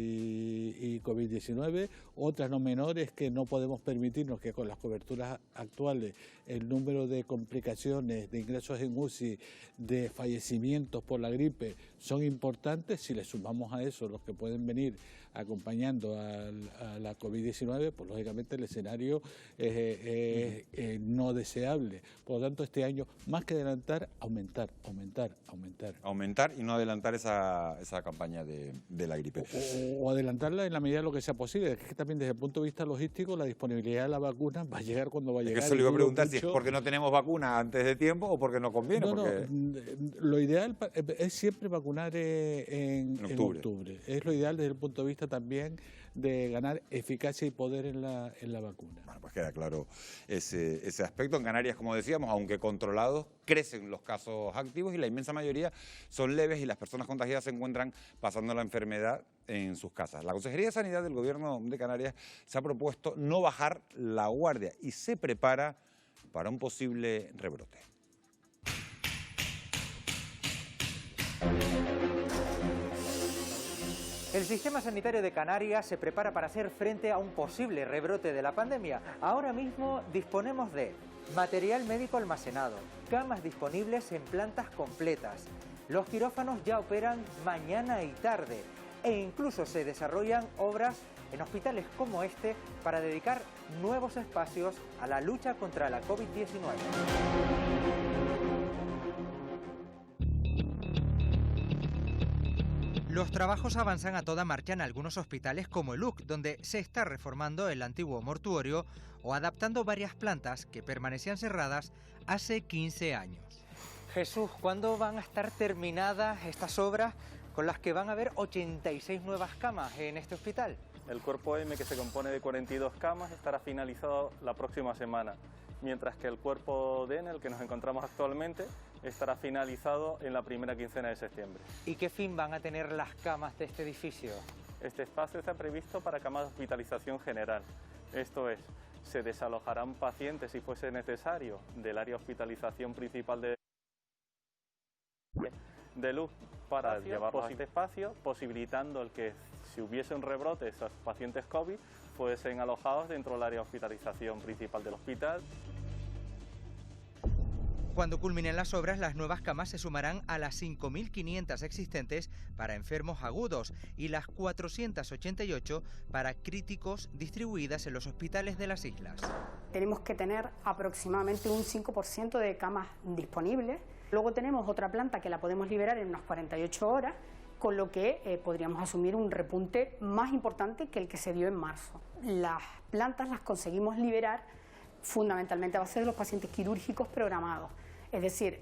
y COVID-19. Otra no menor es que no podemos permitirnos que con las coberturas actuales el número de complicaciones, de ingresos en UCI, de fallecimientos por la gripe son importantes. Si le sumamos a eso los que pueden venir acompañando a la COVID-19, pues lógicamente el escenario es no deseable. Por lo tanto, este año, más que adelantar, aumentar. Aumentar y no adelantar esa campaña de la gripe. O adelantarla en la medida de lo que sea posible. Es que también desde el punto de vista logístico, la disponibilidad de la vacuna va a llegar cuando va a llegar. Es que eso le iba a preguntar si es porque no tenemos vacuna antes de tiempo o porque no conviene. No, lo ideal es siempre vacunar en octubre. Es lo ideal desde el punto de vista también de ganar eficacia y poder en la vacuna. Bueno, pues queda claro ese aspecto. En Canarias, como decíamos, aunque controlados, crecen los casos activos y la inmensa mayoría son leves y las personas contagiadas se encuentran pasando la enfermedad en sus casas. La Consejería de Sanidad del Gobierno de Canarias se ha propuesto no bajar la guardia y se prepara para un posible rebrote. El sistema sanitario de Canarias se prepara para hacer frente a un posible rebrote de la pandemia. Ahora mismo disponemos de material médico almacenado, camas disponibles en plantas completas. Los quirófanos ya operan mañana y tarde e incluso se desarrollan obras en hospitales como este para dedicar nuevos espacios a la lucha contra la COVID-19. Los trabajos avanzan a toda marcha en algunos hospitales como el UC, donde se está reformando el antiguo mortuorio o adaptando varias plantas que permanecían cerradas hace 15 años. Jesús, ¿cuándo van a estar terminadas estas obras con las que van a haber 86 nuevas camas en este hospital? El cuerpo M, que se compone de 42 camas, estará finalizado la próxima semana, mientras que el cuerpo D, en el que nos encontramos actualmente, estará finalizado en la primera quincena de septiembre. ¿Y qué fin van a tener las camas de este edificio? Este espacio está previsto para camas de hospitalización general. Esto es, se desalojarán pacientes, si fuese necesario, del área de hospitalización principal de luz para llevarlos a este espacio, posibilitando el que, si hubiese un rebrote, esos pacientes COVID fuesen alojados dentro del área de hospitalización principal del hospital. Cuando culminen las obras, las nuevas camas se sumarán a las 5.500 existentes para enfermos agudos y las 488 para críticos distribuidas en los hospitales de las islas. Tenemos que tener aproximadamente un 5% de camas disponibles. Luego tenemos otra planta que la podemos liberar en unas 48 horas, con lo que podríamos asumir un repunte más importante que el que se dio en marzo. Las plantas las conseguimos liberar fundamentalmente a base de los pacientes quirúrgicos programados. Es decir,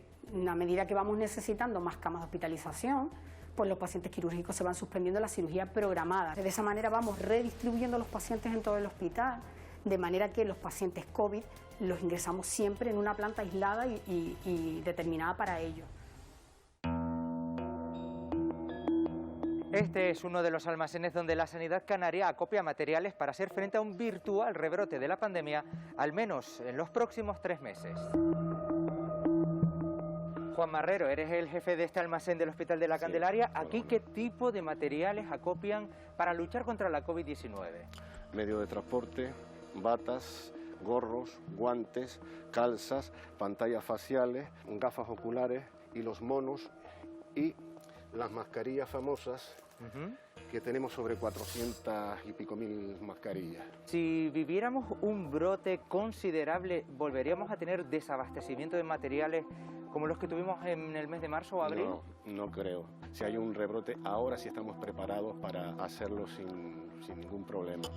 a medida que vamos necesitando más camas de hospitalización, pues los pacientes quirúrgicos se van suspendiendo la cirugía programada. De esa manera vamos redistribuyendo los pacientes en todo el hospital, de manera que los pacientes COVID los ingresamos siempre en una planta aislada y determinada para ello. Este es uno de los almacenes donde la Sanidad Canaria acopia materiales para hacer frente a un virtual rebrote de la pandemia, al menos en los próximos 3 meses. Juan Marrero, eres el jefe de este almacén del Hospital de la Candelaria. ¿Aquí qué tipo de materiales acopian para luchar contra la COVID-19? Medio de transporte, batas, gorros, guantes, calzas, pantallas faciales, gafas oculares y los monos y las mascarillas famosas, que tenemos sobre 400 y pico mil mascarillas. Si viviéramos un brote considerable, ¿volveríamos a tener desabastecimiento de materiales como los que tuvimos en el mes de marzo o abril? No, no creo. Si hay un rebrote, ahora sí estamos preparados para hacerlo sin ningún problema.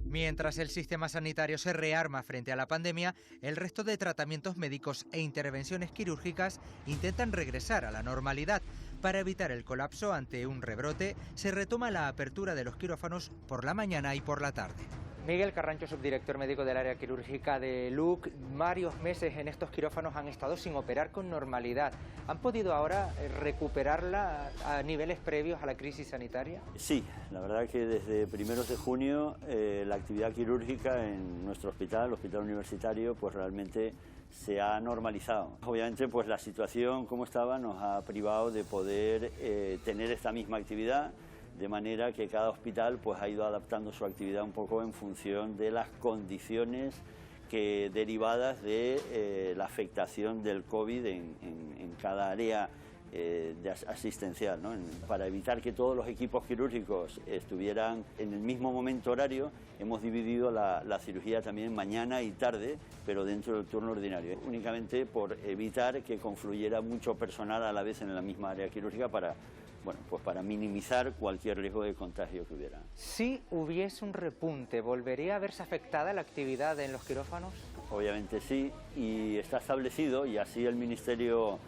Mientras el sistema sanitario se rearma frente a la pandemia, el resto de tratamientos médicos e intervenciones quirúrgicas intentan regresar a la normalidad. Para evitar el colapso ante un rebrote, se retoma la apertura de los quirófanos por la mañana y por la tarde. Miguel Carrancho, subdirector médico del área quirúrgica de LUC, varios meses en estos quirófanos han estado sin operar con normalidad. ¿Han podido ahora recuperarla a niveles previos a la crisis sanitaria? Sí, la verdad que desde primeros de junio la actividad quirúrgica en nuestro hospital, el hospital universitario, pues realmente se ha normalizado. Obviamente pues la situación como estaba nos ha privado de poder tener esta misma actividad, de manera que cada hospital pues ha ido adaptando su actividad un poco en función de las condiciones derivadas de la afectación del COVID en cada área asistencial, ¿no? Para evitar que todos los equipos quirúrgicos estuvieran en el mismo momento horario, hemos dividido la cirugía también mañana y tarde, pero dentro del turno ordinario, únicamente por evitar que confluyera mucho personal a la vez en la misma área quirúrgica para minimizar cualquier riesgo de contagio que hubiera. Si hubiese un repunte, ¿volvería a verse afectada la actividad en los quirófanos? Obviamente sí, y está establecido, y así el Ministerio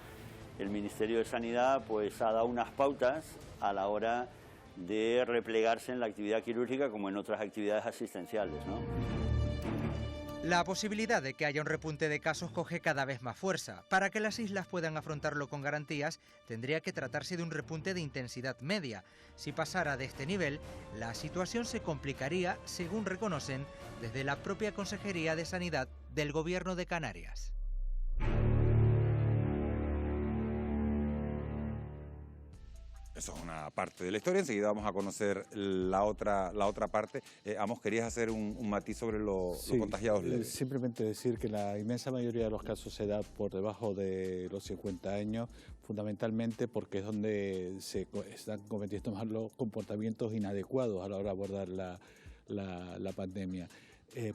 de Sanidad pues ha dado unas pautas a la hora de replegarse en la actividad quirúrgica como en otras actividades asistenciales, ¿no? La posibilidad de que haya un repunte de casos coge cada vez más fuerza. Para que las islas puedan afrontarlo con garantías, tendría que tratarse de un repunte de intensidad media. Si pasara de este nivel, la situación se complicaría, según reconocen desde la propia Consejería de Sanidad del Gobierno de Canarias. Eso es una parte de la historia. Enseguida vamos a conocer la otra parte. Amos, ¿querías hacer un matiz sobre los contagiados leves? Simplemente decir que la inmensa mayoría de los casos se da por debajo de los 50 años, fundamentalmente porque es donde se están cometiendo más los comportamientos inadecuados a la hora de abordar la pandemia.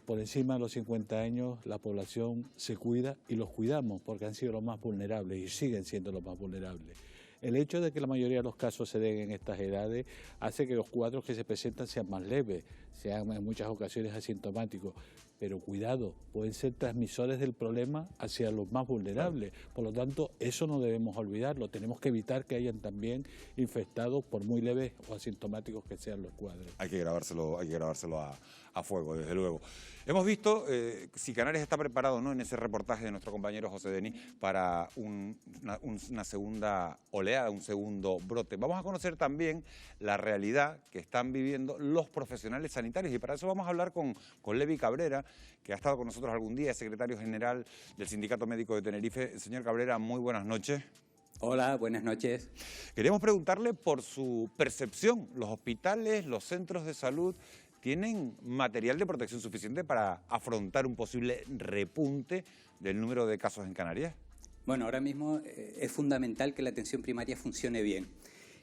Por encima de los 50 años la población se cuida y los cuidamos porque han sido los más vulnerables y siguen siendo los más vulnerables. El hecho de que la mayoría de los casos se den en estas edades hace que los cuadros que se presentan sean más leves, sean en muchas ocasiones asintomáticos. Pero cuidado, pueden ser transmisores del problema hacia los más vulnerables. Por lo tanto, eso no debemos olvidarlo. Tenemos que evitar que hayan también infectados, por muy leves o asintomáticos que sean los cuadros. Hay que grabárselo a fuego, desde luego. Hemos visto si Canarias está preparado, ¿no?, en ese reportaje de nuestro compañero José Denis para una segunda oleada, un segundo brote. Vamos a conocer también la realidad que están viviendo los profesionales sanitarios y para eso vamos a hablar con Levi Cabrera, que ha estado con nosotros algún día, es secretario general del Sindicato Médico de Tenerife. Señor Cabrera, muy buenas noches. Hola, buenas noches. Queríamos preguntarle por su percepción. ¿Los hospitales, los centros de salud tienen material de protección suficiente para afrontar un posible repunte del número de casos en Canarias? Bueno, ahora mismo es fundamental que la atención primaria funcione bien.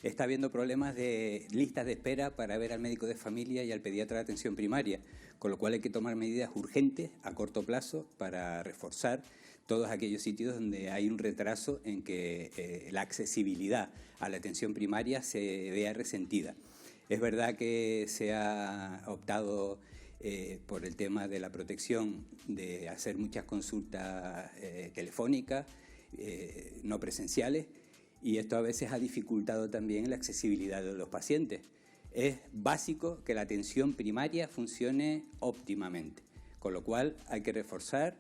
Está habiendo problemas de listas de espera para ver al médico de familia y al pediatra de atención primaria, con lo cual hay que tomar medidas urgentes a corto plazo para reforzar todos aquellos sitios donde hay un retraso en que la accesibilidad a la atención primaria se vea resentida. Es verdad que se ha optado por el tema de la protección de hacer muchas consultas telefónicas, no presenciales, y esto a veces ha dificultado también la accesibilidad de los pacientes. Es básico que la atención primaria funcione óptimamente, con lo cual hay que reforzar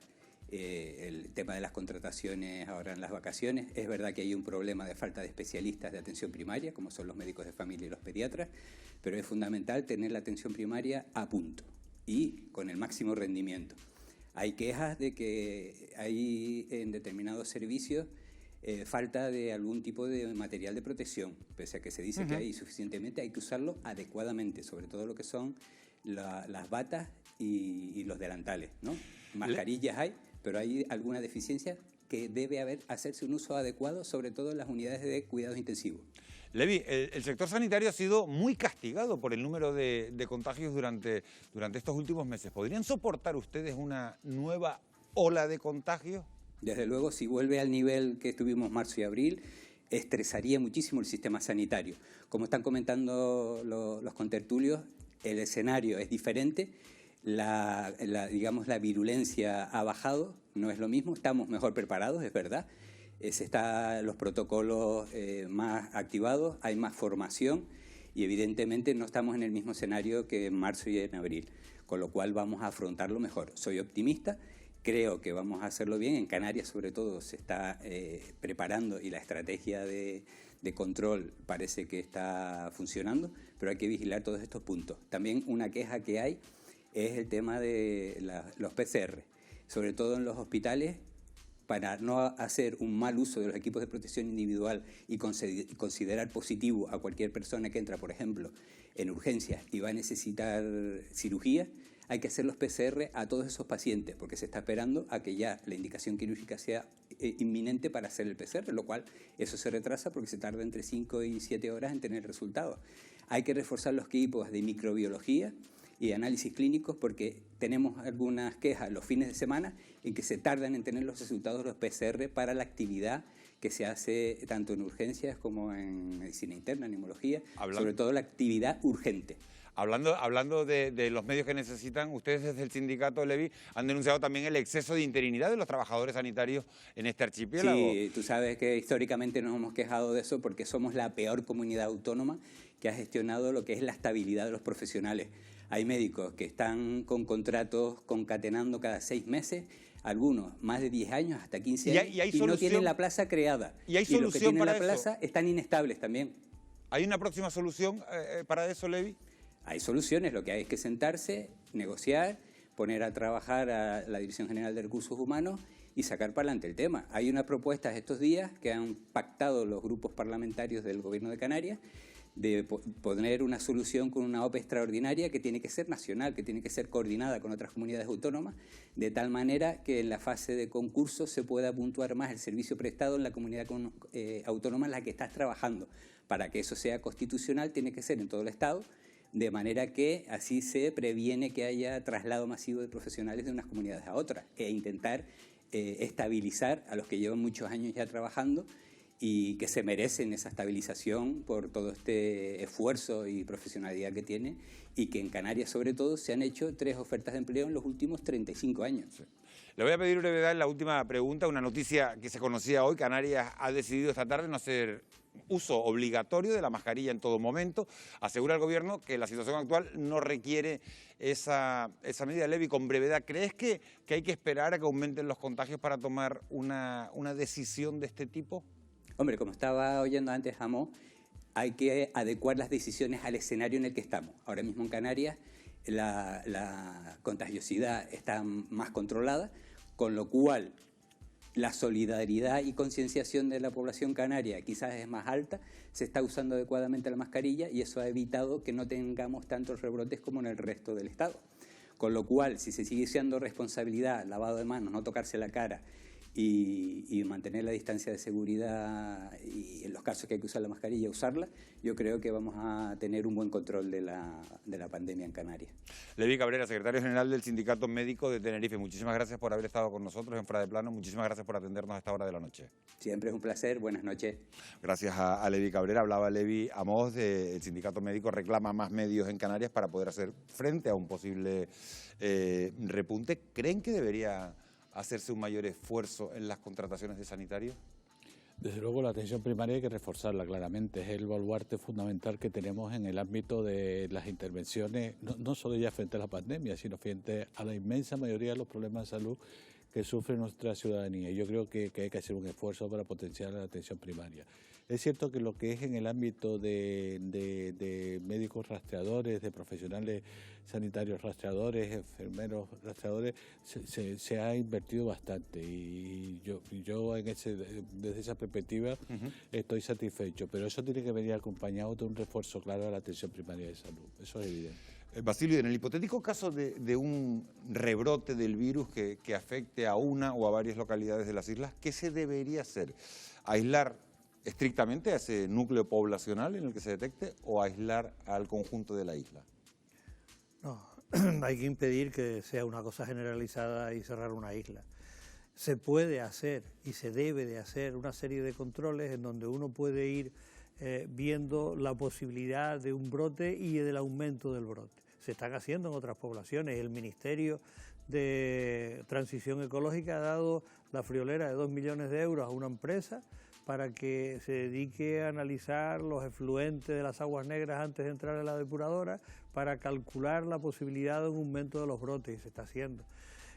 el tema de las contrataciones ahora en las vacaciones. Es verdad que hay un problema de falta de especialistas de atención primaria, como son los médicos de familia y los pediatras, pero es fundamental tener la atención primaria a punto y con el máximo rendimiento. Hay quejas de que hay en determinados servicios falta de algún tipo de material de protección, pese a que se dice que hay suficientemente, hay que usarlo adecuadamente, sobre todo lo que son las batas y los delantales, ¿no? Mascarillas hay, pero hay alguna deficiencia que debe hacerse un uso adecuado, sobre todo en las unidades de cuidados intensivos. Levi, el sector sanitario ha sido muy castigado por el número de contagios durante estos últimos meses. ¿Podrían soportar ustedes una nueva ola de contagios? Desde luego, si vuelve al nivel que estuvimos marzo y abril, estresaría muchísimo el sistema sanitario. Como están comentando los contertulios, el escenario es diferente, digamos, la virulencia ha bajado, no es lo mismo, estamos mejor preparados, es verdad. Los protocolos más activados, hay más formación y evidentemente no estamos en el mismo escenario que en marzo y en abril, con lo cual vamos a afrontarlo mejor. Soy optimista, creo que vamos a hacerlo bien. En Canarias sobre todo se está preparando y la estrategia de control parece que está funcionando, pero hay que vigilar todos estos puntos. También una queja que hay es el tema de los PCR, sobre todo en los hospitales. Para no hacer un mal uso de los equipos de protección individual y considerar positivo a cualquier persona que entra, por ejemplo, en urgencias y va a necesitar cirugía, hay que hacer los PCR a todos esos pacientes, porque se está esperando a que ya la indicación quirúrgica sea inminente para hacer el PCR, lo cual eso se retrasa porque se tarda entre 5 y 7 horas en tener resultados. Hay que reforzar los equipos de microbiología y análisis clínicos porque tenemos algunas quejas los fines de semana en que se tardan en tener los resultados de los PCR para la actividad que se hace tanto en urgencias como en medicina interna, neumología, sobre todo la actividad urgente. Hablando de los medios que necesitan, ustedes desde el sindicato Levi han denunciado también el exceso de interinidad de los trabajadores sanitarios en este archipiélago. Sí, tú sabes que históricamente nos hemos quejado de eso porque somos la peor comunidad autónoma que ha gestionado lo que es la estabilidad de los profesionales. Hay médicos que están con contratos concatenando cada 6 meses, algunos más de 10 años, hasta 15 años, y no tienen la plaza creada. ¿Y hay solución los que tienen para la plaza eso? Están inestables también. ¿Hay una próxima solución para eso, Levi? Hay soluciones, lo que hay es que sentarse, negociar, poner a trabajar a la Dirección General de Recursos Humanos y sacar para adelante el tema. Hay unas propuestas estos días que han pactado los grupos parlamentarios del Gobierno de Canarias de poner una solución con una OPE extraordinaria que tiene que ser nacional, que tiene que ser coordinada con otras comunidades autónomas, de tal manera que en la fase de concurso se pueda puntuar más el servicio prestado en la comunidad autónoma en la que estás trabajando. Para que eso sea constitucional tiene que ser en todo el Estado, de manera que así se previene que haya traslado masivo de profesionales de unas comunidades a otras e intentar estabilizar a los que llevan muchos años ya trabajando y que se merecen esa estabilización por todo este esfuerzo y profesionalidad que tiene y que en Canarias sobre todo se han hecho 3 ofertas de empleo en los últimos 35 años. Sí. Le voy a pedir brevedad en la última pregunta, una noticia que se conocía hoy. Canarias ha decidido esta tarde no hacer uso obligatorio de la mascarilla en todo momento. Asegura el Gobierno que la situación actual no requiere esa medida. Levi, con brevedad, ¿crees que hay que esperar a que aumenten los contagios para tomar una decisión de este tipo? Hombre, como estaba oyendo antes, Jamón, hay que adecuar las decisiones al escenario en el que estamos. Ahora mismo en Canarias la contagiosidad está más controlada, con lo cual la solidaridad y concienciación de la población canaria quizás es más alta, se está usando adecuadamente la mascarilla y eso ha evitado que no tengamos tantos rebrotes como en el resto del estado. Con lo cual, si se sigue siendo responsabilidad, lavado de manos, no tocarse la cara y mantener la distancia de seguridad y en los casos que hay que usar la mascarilla, usarla, yo creo que vamos a tener un buen control de la pandemia en Canarias. Levi Cabrera, secretario general del Sindicato Médico de Tenerife, muchísimas gracias por haber estado con nosotros en Fuera de Plano, muchísimas gracias por atendernos a esta hora de la noche. Siempre es un placer, buenas noches. Gracias a Levi Cabrera, hablaba Levi Amos, el Sindicato Médico reclama más medios en Canarias para poder hacer frente a un posible repunte. ¿Creen que debería hacerse un mayor esfuerzo en las contrataciones de sanitarios? Desde luego la atención primaria hay que reforzarla claramente, es el baluarte fundamental que tenemos en el ámbito de las intervenciones, no solo ya frente a la pandemia, sino frente a la inmensa mayoría de los problemas de salud que sufre nuestra ciudadanía. Yo creo que hay que hacer un esfuerzo para potenciar la atención primaria. Es cierto que lo que es en el ámbito de médicos rastreadores, de profesionales sanitarios rastreadores, enfermeros rastreadores, se ha invertido bastante y yo desde esa perspectiva estoy satisfecho, pero eso tiene que venir acompañado de un refuerzo claro de la atención primaria de salud, eso es evidente. Basilio, en el hipotético caso de un rebrote del virus que afecte a una o a varias localidades de las islas, ¿qué se debería hacer? ¿Aislar estrictamente a ese núcleo poblacional en el que se detecte o aislar al conjunto de la isla? No, hay que impedir que sea una cosa generalizada y cerrar una isla. Se puede hacer y se debe de hacer una serie de controles en donde uno puede ir viendo la posibilidad de un brote y del aumento del brote. Se están haciendo en otras poblaciones. El Ministerio de Transición Ecológica ha dado la friolera de 2 millones de euros a una empresa para que se dedique a analizar los efluentes de las aguas negras antes de entrar a la depuradora para calcular la posibilidad de un aumento de los brotes, y se está haciendo.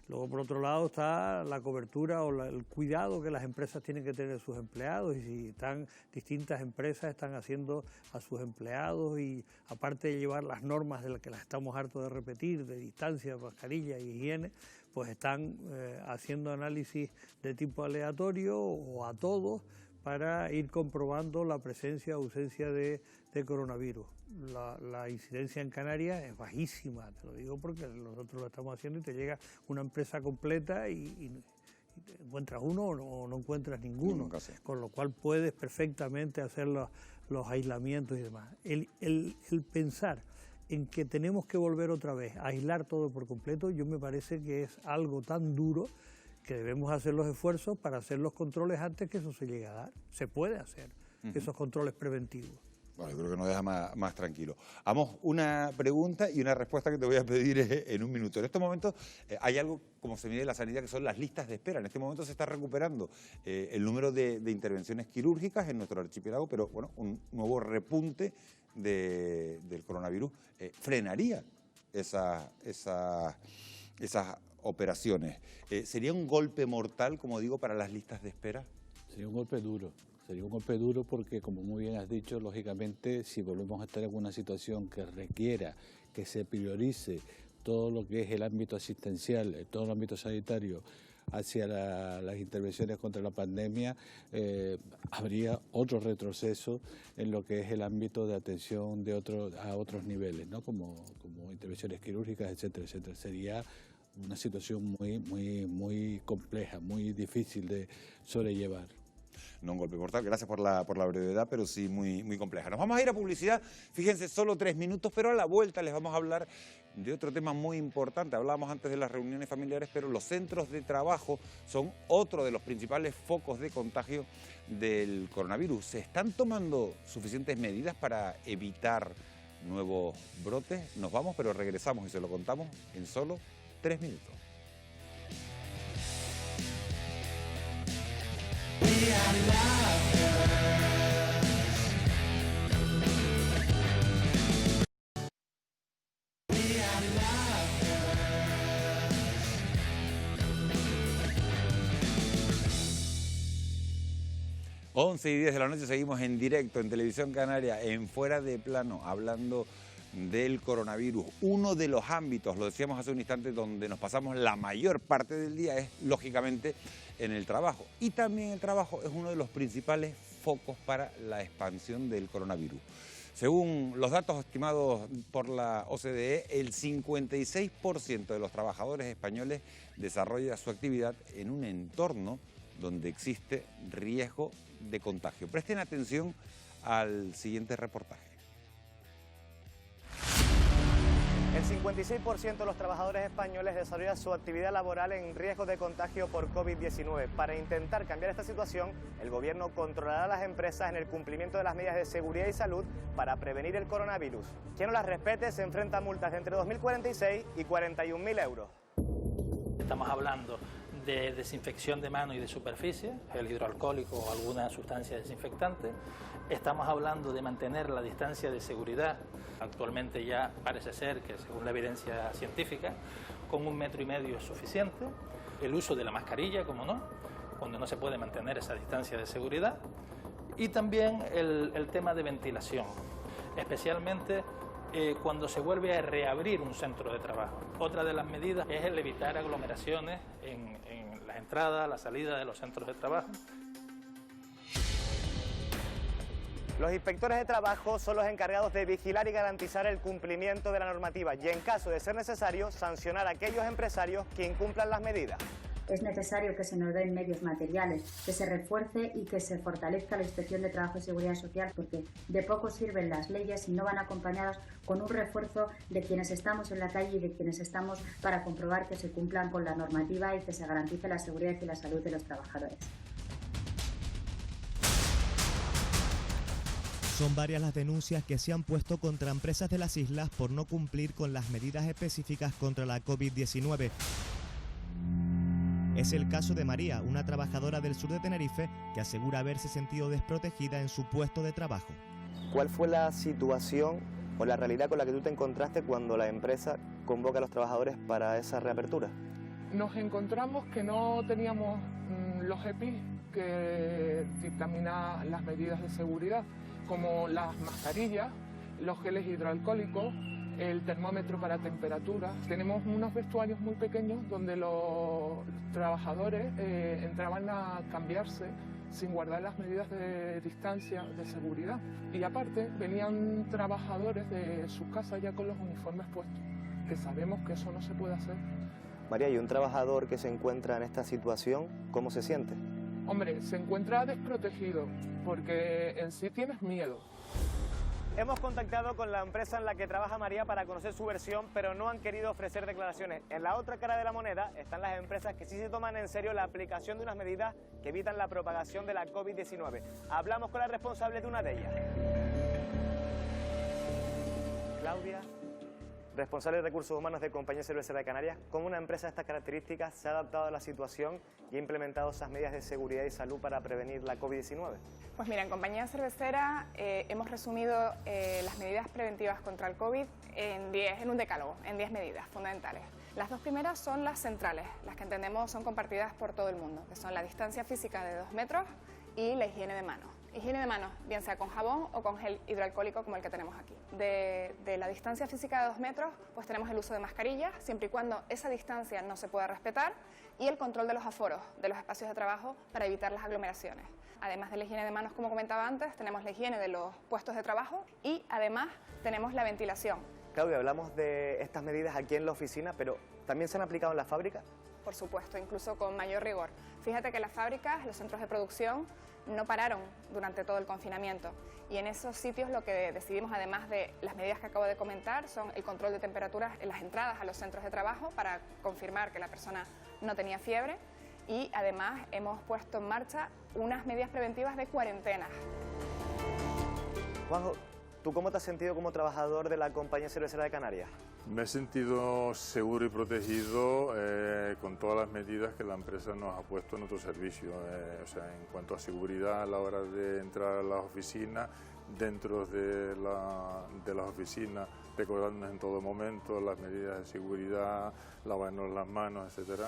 Luego, por otro lado, está la cobertura o el cuidado que las empresas tienen que tener de sus empleados, y si distintas empresas están haciendo a sus empleados, y aparte de llevar las normas de las que las estamos hartos de repetir, de distancia, mascarilla y higiene, pues están haciendo análisis de tipo aleatorio o a todos para ir comprobando la presencia o ausencia de coronavirus. La incidencia en Canarias es bajísima, te lo digo porque nosotros lo estamos haciendo y te llega una empresa completa y encuentras uno o no encuentras ninguno, con lo cual puedes perfectamente hacer los aislamientos y demás. El pensar en que tenemos que volver otra vez a aislar todo por completo, yo me parece que es algo tan duro que debemos hacer los esfuerzos para hacer los controles antes que eso se llegue a dar. Se puede hacer esos controles preventivos. Bueno, creo que nos deja más tranquilo. Vamos, una pregunta y una respuesta que te voy a pedir en un minuto. En estos momentos hay algo, como se mide en la sanidad, que son las listas de espera. En este momento se está recuperando el número de intervenciones quirúrgicas en nuestro archipiélago, pero bueno, un nuevo repunte del coronavirus frenaría esas operaciones. ¿Sería un golpe mortal, como digo, para las listas de espera? Sería un golpe duro. Sería un golpe duro porque, como muy bien has dicho, lógicamente, si volvemos a estar en una situación que requiera que se priorice todo lo que es el ámbito asistencial, todo el ámbito sanitario, hacia las intervenciones contra la pandemia, habría otro retroceso en lo que es el ámbito de atención a otros niveles, ¿no? como intervenciones quirúrgicas, etcétera, etcétera. Sería una situación muy compleja, muy difícil de sobrellevar. No un golpe mortal, gracias por la brevedad, pero sí muy compleja. Nos vamos a ir a publicidad, fíjense, solo 3 minutos, pero a la vuelta les vamos a hablar de otro tema muy importante. Hablábamos antes de las reuniones familiares, pero los centros de trabajo son otro de los principales focos de contagio del coronavirus. ¿Se están tomando suficientes medidas para evitar nuevos brotes? Nos vamos, pero regresamos y se lo contamos en solo 3 minutos. 11:10 de la noche, seguimos en directo en Televisión Canaria, en Fuera de Plano, hablando del coronavirus. Uno de los ámbitos, lo decíamos hace un instante, donde nos pasamos la mayor parte del día es, lógicamente, en el trabajo. Y también el trabajo es uno de los principales focos para la expansión del coronavirus. Según los datos estimados por la OCDE, el 56% de los trabajadores españoles desarrolla su actividad en un entorno donde existe riesgo de contagio. Presten atención al siguiente reportaje. El 56% de los trabajadores españoles desarrolla su actividad laboral en riesgo de contagio por COVID-19. Para intentar cambiar esta situación, el Gobierno controlará a las empresas en el cumplimiento de las medidas de seguridad y salud para prevenir el coronavirus. Quien no las respete se enfrenta a multas de entre 2.046 y 41.000 euros. Estamos hablando de desinfección de mano y de superficie, gel hidroalcohólico o alguna sustancia desinfectante. Estamos hablando de mantener la distancia de seguridad. Actualmente ya parece ser que, según la evidencia científica, con 1,5 metros es suficiente. El uso de la mascarilla, como no, cuando no se puede mantener esa distancia de seguridad. Y también el tema de ventilación, especialmente cuando se vuelve a reabrir un centro de trabajo. Otra de las medidas es el evitar aglomeraciones en las entradas, la salida de los centros de trabajo. Los inspectores de trabajo son los encargados de vigilar y garantizar el cumplimiento de la normativa y, en caso de ser necesario, sancionar a aquellos empresarios que incumplan las medidas. Es necesario que se nos den medios materiales, que se refuerce y que se fortalezca la Inspección de Trabajo y Seguridad Social, porque de poco sirven las leyes si no van acompañadas con un refuerzo de quienes estamos en la calle y de quienes estamos para comprobar que se cumplan con la normativa y que se garantice la seguridad y la salud de los trabajadores. Son varias las denuncias que se han puesto contra empresas de las islas por no cumplir con las medidas específicas contra la COVID-19. Es el caso de María, una trabajadora del sur de Tenerife, que asegura haberse sentido desprotegida en su puesto de trabajo. ¿Cuál fue la situación o la realidad con la que tú te encontraste cuando la empresa convoca a los trabajadores para esa reapertura? Nos encontramos que no teníamos los EPI que dictaminan las medidas de seguridad, como las mascarillas, los geles hidroalcohólicos, el termómetro para temperatura. Tenemos unos vestuarios muy pequeños donde los trabajadores entraban a cambiarse sin guardar las medidas de distancia de seguridad. Y aparte venían trabajadores de sus casas ya con los uniformes puestos, que sabemos que eso no se puede hacer. María, ¿y un trabajador que se encuentra en esta situación, cómo se siente? Hombre, se encuentra desprotegido porque en sí tienes miedo. Hemos contactado con la empresa en la que trabaja María para conocer su versión, pero no han querido ofrecer declaraciones. En la otra cara de la moneda están las empresas que sí se toman en serio la aplicación de unas medidas que evitan la propagación de la COVID-19. Hablamos con la responsable de una de ellas. Claudia, responsable de Recursos Humanos de Compañía Cervecera de Canarias. ¿Cómo una empresa de estas características se ha adaptado a la situación y ha implementado esas medidas de seguridad y salud para prevenir la COVID-19? Pues mira, en Compañía Cervecera hemos resumido las medidas preventivas contra el COVID en un decálogo, en 10 medidas fundamentales. Las dos primeras son las centrales, las que entendemos son compartidas por todo el mundo, que son la distancia física de 2 metros y la higiene de manos. Higiene de manos, bien sea con jabón o con gel hidroalcohólico como el que tenemos aquí. De la distancia física de 2 metros, pues tenemos el uso de mascarillas, siempre y cuando esa distancia no se pueda respetar, y el control de los aforos de los espacios de trabajo para evitar las aglomeraciones. Además de la higiene de manos, como comentaba antes, tenemos la higiene de los puestos de trabajo y además tenemos la ventilación. Claudia, hablamos de estas medidas aquí en la oficina, pero ¿también se han aplicado en la fábrica? Por supuesto, incluso con mayor rigor. Fíjate que las fábricas, los centros de producción, no pararon durante todo el confinamiento y en esos sitios lo que decidimos, además de las medidas que acabo de comentar, son el control de temperaturas en las entradas a los centros de trabajo para confirmar que la persona no tenía fiebre y además hemos puesto en marcha unas medidas preventivas de cuarentena. Juanjo, ¿tú cómo te has sentido como trabajador de la Compañía Cervecera de Canarias? Me he sentido seguro y protegido con todas las medidas que la empresa nos ha puesto en nuestro servicio, o sea, en cuanto a seguridad a la hora de entrar a las oficinas, dentro de las oficinas, recordándonos en todo momento las medidas de seguridad, lavarnos las manos, etc.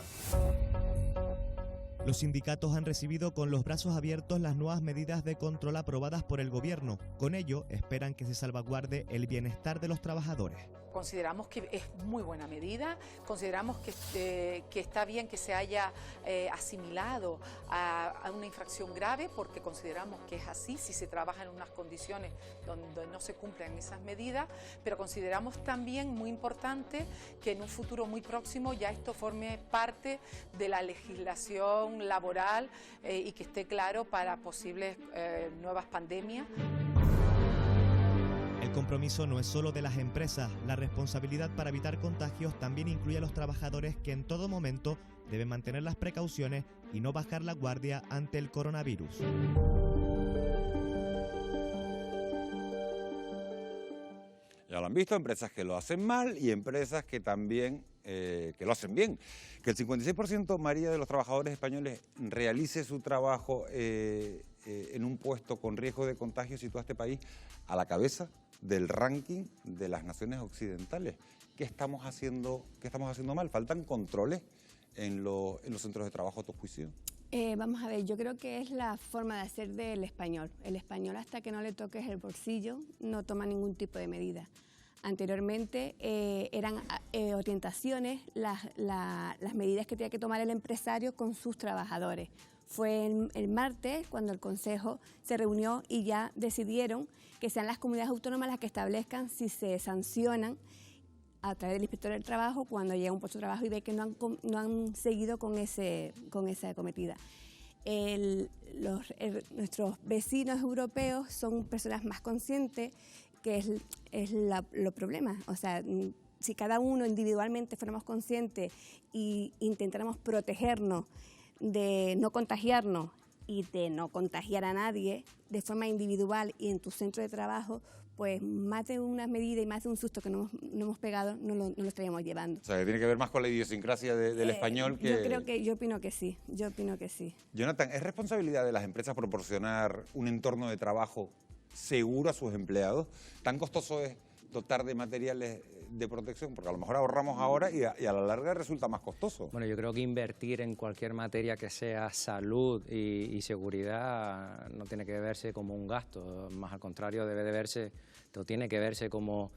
Los sindicatos han recibido con los brazos abiertos las nuevas medidas de control aprobadas por el gobierno. Con ello, esperan que se salvaguarde el bienestar de los trabajadores. Consideramos que es muy buena medida, consideramos que está bien que se haya asimilado a una infracción grave, porque consideramos que es así si se trabaja en unas condiciones donde no se cumplen esas medidas, pero consideramos también muy importante que en un futuro muy próximo ya esto forme parte de la legislación laboral y que esté claro para posibles nuevas pandemias. El compromiso no es solo de las empresas, la responsabilidad para evitar contagios también incluye a los trabajadores que en todo momento deben mantener las precauciones y no bajar la guardia ante el coronavirus. Ya lo han visto, empresas que lo hacen mal y empresas que también que lo hacen bien. Que el 56%, María, de los trabajadores españoles realice su trabajo en un puesto con riesgo de contagio sitúa a este país a la cabeza del ranking de las naciones occidentales. ¿Qué estamos haciendo mal? ¿Faltan controles en los centros de trabajo a tu juicio? Vamos a ver, yo creo que es la forma de hacer del español. El español, hasta que no le toques el bolsillo, no toma ningún tipo de medida. Anteriormente eran orientaciones las medidas que tenía que tomar el empresario con sus trabajadores. Fue el martes cuando el Consejo se reunió y ya decidieron que sean las comunidades autónomas las que establezcan si se sancionan a través del inspector del trabajo cuando llega a un puesto de trabajo y ve que no han seguido con esa acometida. Nuestros vecinos europeos son personas más conscientes, que es lo problema. O sea, si cada uno individualmente fuéramos conscientes e intentáramos protegernos de no contagiarnos y de no contagiar a nadie de forma individual y en tu centro de trabajo, pues más de una medida y más de un susto que no hemos pegado no lo estaríamos llevando. O sea, que tiene que ver más con la idiosincrasia del español que... Yo opino que sí. Jonathan, ¿es responsabilidad de las empresas proporcionar un entorno de trabajo seguro a sus empleados? ¿Tan costoso es dotar de materiales de protección? Porque a lo mejor ahorramos ahora y a la larga resulta más costoso. Bueno, yo creo que invertir en cualquier materia que sea salud y seguridad no tiene que verse como un gasto, más al contrario tiene que verse como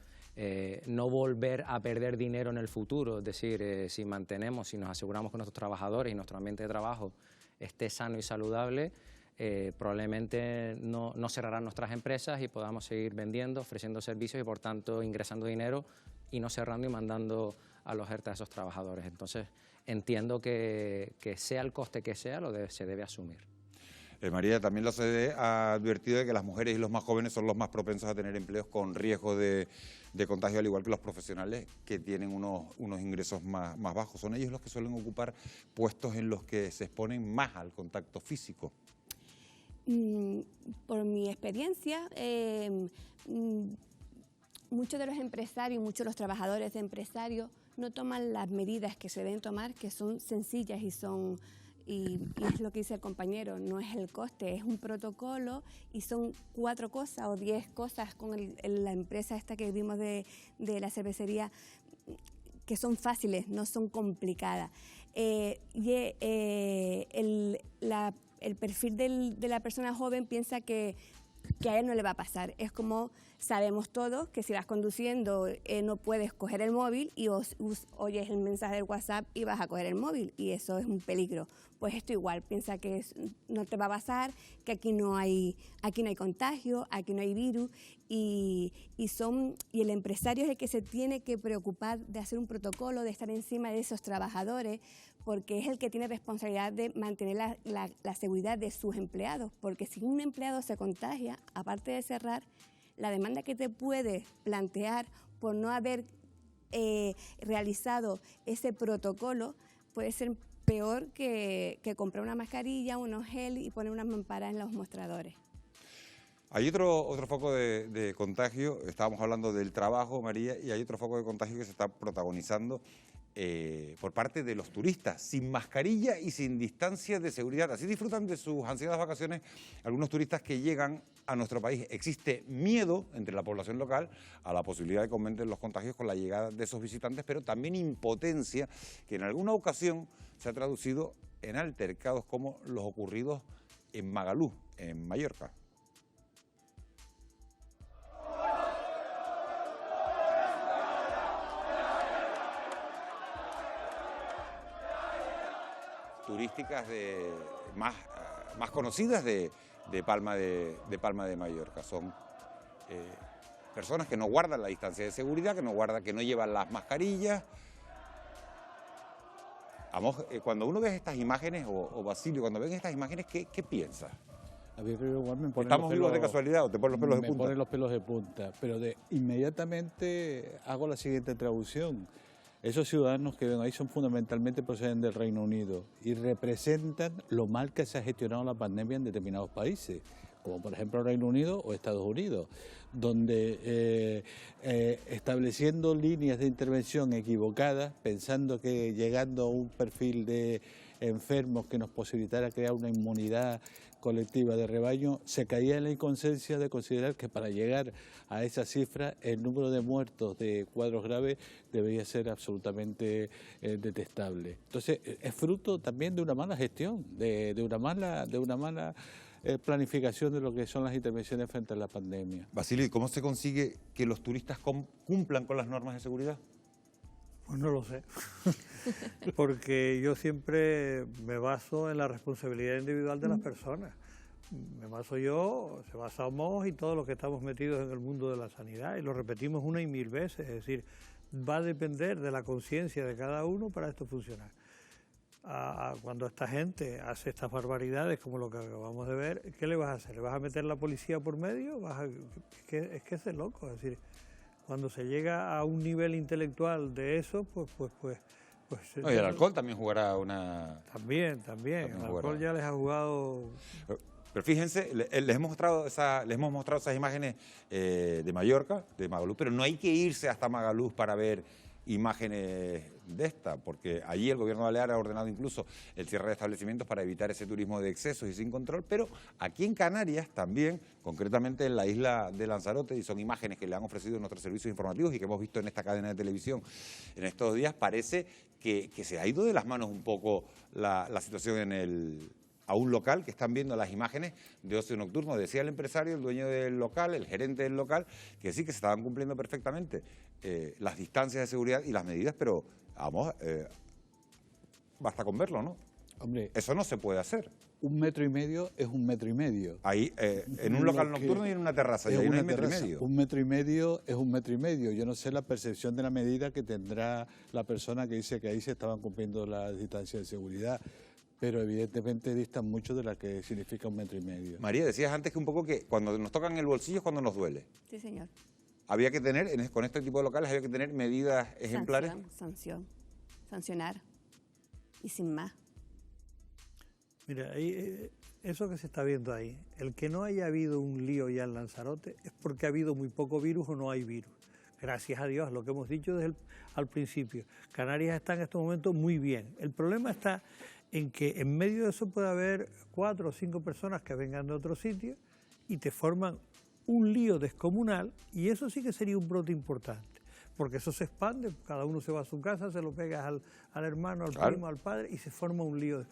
no volver a perder dinero en el futuro. Es decir, si nos aseguramos que nuestros trabajadores y nuestro ambiente de trabajo esté sano y saludable, probablemente no cerrarán nuestras empresas y podamos seguir vendiendo, ofreciendo servicios y por tanto ingresando dinero y no cerrando y mandando a los ERTE a esos trabajadores. Entonces entiendo que sea el coste que sea, se debe asumir. María, también la OCDE ha advertido de que las mujeres y los más jóvenes son los más propensos a tener empleos con riesgo de contagio, al igual que los profesionales que tienen unos ingresos más bajos. ¿Son ellos los que suelen ocupar puestos en los que se exponen más al contacto físico? Por mi experiencia, muchos de los empresarios, muchos de los trabajadores de empresarios no toman las medidas que se deben tomar, que son sencillas y es lo que dice el compañero, no es el coste, es un protocolo y son 4 cosas o 10 cosas con la empresa esta que vimos de la cervecería, que son fáciles, no son complicadas. El perfil de la persona joven piensa que a él no le va a pasar. Es como sabemos todos que si vas conduciendo no puedes coger el móvil y oyes el mensaje del WhatsApp y vas a coger el móvil y eso es un peligro. Pues esto igual, piensa que no te va a pasar, que aquí no hay contagio, aquí no hay virus y el empresario es el que se tiene que preocupar de hacer un protocolo, de estar encima de esos trabajadores, porque es el que tiene responsabilidad de mantener la seguridad de sus empleados, porque si un empleado se contagia, aparte de cerrar, la demanda que te puedes plantear por no haber realizado ese protocolo puede ser peor que comprar una mascarilla, unos gel y poner unas mamparas en los mostradores. Hay otro foco de contagio, estábamos hablando del trabajo, María, y hay otro foco de contagio que se está protagonizando por parte de los turistas, sin mascarilla y sin distancia de seguridad. Así disfrutan de sus ansiadas vacaciones algunos turistas que llegan a nuestro país. Existe miedo entre la población local a la posibilidad de que aumenten los contagios con la llegada de esos visitantes, pero también impotencia que en alguna ocasión se ha traducido en altercados como los ocurridos en Magalú, en Mallorca. Turísticas más conocidas de Palma de Mallorca. Son personas que no guardan la distancia de seguridad, que no llevan las mascarillas. Vamos, cuando uno ve estas imágenes, o Basilio, cuando ven estas imágenes, ¿qué piensas? A mí igual me ponen ¿Estamos vivos de casualidad o te ponen los pelos de punta? Me ponen los pelos de punta, pero inmediatamente hago la siguiente traducción. Esos ciudadanos que ven ahí son fundamentalmente proceden del Reino Unido y representan lo mal que se ha gestionado la pandemia en determinados países, como por ejemplo el Reino Unido o Estados Unidos, donde estableciendo líneas de intervención equivocadas, pensando que llegando a un perfil de enfermos que nos posibilitara crear una inmunidad colectiva de rebaño, se caía en la inconsciencia de considerar que para llegar a esa cifra el número de muertos de cuadros graves debería ser absolutamente detestable. Entonces es fruto también de una mala gestión, de una mala planificación de lo que son las intervenciones frente a la pandemia. Basilio, ¿cómo se consigue que los turistas cumplan con las normas de seguridad? Pues no lo sé, porque yo siempre me baso en la responsabilidad individual de las personas. Me baso yo, se basamos y todos los que estamos metidos en el mundo de la sanidad, y lo repetimos una y mil veces, es decir, va a depender de la conciencia de cada uno para esto funcionar. Cuando esta gente hace estas barbaridades como lo que acabamos de ver, ¿qué le vas a hacer? ¿Le vas a meter la policía por medio? Es que es de loco, es decir, cuando se llega a un nivel intelectual de eso, pues no, y el alcohol también jugará una... También. El alcohol ya les ha jugado... Pero fíjense, les hemos mostrado esas imágenes de Mallorca, de Magalú, pero no hay que irse hasta Magalú para ver imágenes de esta, porque allí el gobierno balear ha ordenado incluso el cierre de establecimientos para evitar ese turismo de excesos y sin control, pero aquí en Canarias también, concretamente en la isla de Lanzarote, y son imágenes que le han ofrecido nuestros servicios informativos y que hemos visto en esta cadena de televisión en estos días, parece que se ha ido de las manos un poco la situación a un local, que están viendo las imágenes de ocio nocturno. Decía el empresario, el dueño del local, el gerente del local, que sí, que se estaban cumpliendo perfectamente las distancias de seguridad y las medidas, pero vamos, basta con verlo, ¿no? Hombre, eso no se puede hacer. 1,5 metros es 1,5 metros. Ahí, en un local nocturno y en una terraza, y ahí no hay 1,5 metros. 1,5 metros es 1,5 metros. Yo no sé la percepción de la medida que tendrá la persona que dice que ahí se estaban cumpliendo las distancias de seguridad, pero evidentemente distan mucho de la que significa 1,5 metros. María, decías antes que un poco que cuando nos tocan el bolsillo es cuando nos duele. Sí, señor. Había que tener, con este tipo de locales, había que tener medidas ejemplares. Sancionar, y sin más. Mira, eso que se está viendo ahí, el que no haya habido un lío ya en Lanzarote es porque ha habido muy poco virus o no hay virus. Gracias a Dios, lo que hemos dicho desde al principio. Canarias está en estos momentos muy bien. El problema está en que en medio de eso puede haber 4 o 5 personas que vengan de otro sitio y te forman un lío descomunal, y eso sí que sería un brote importante, porque eso se expande, cada uno se va a su casa, se lo pega al hermano, al primo, al padre, y se forma un lío.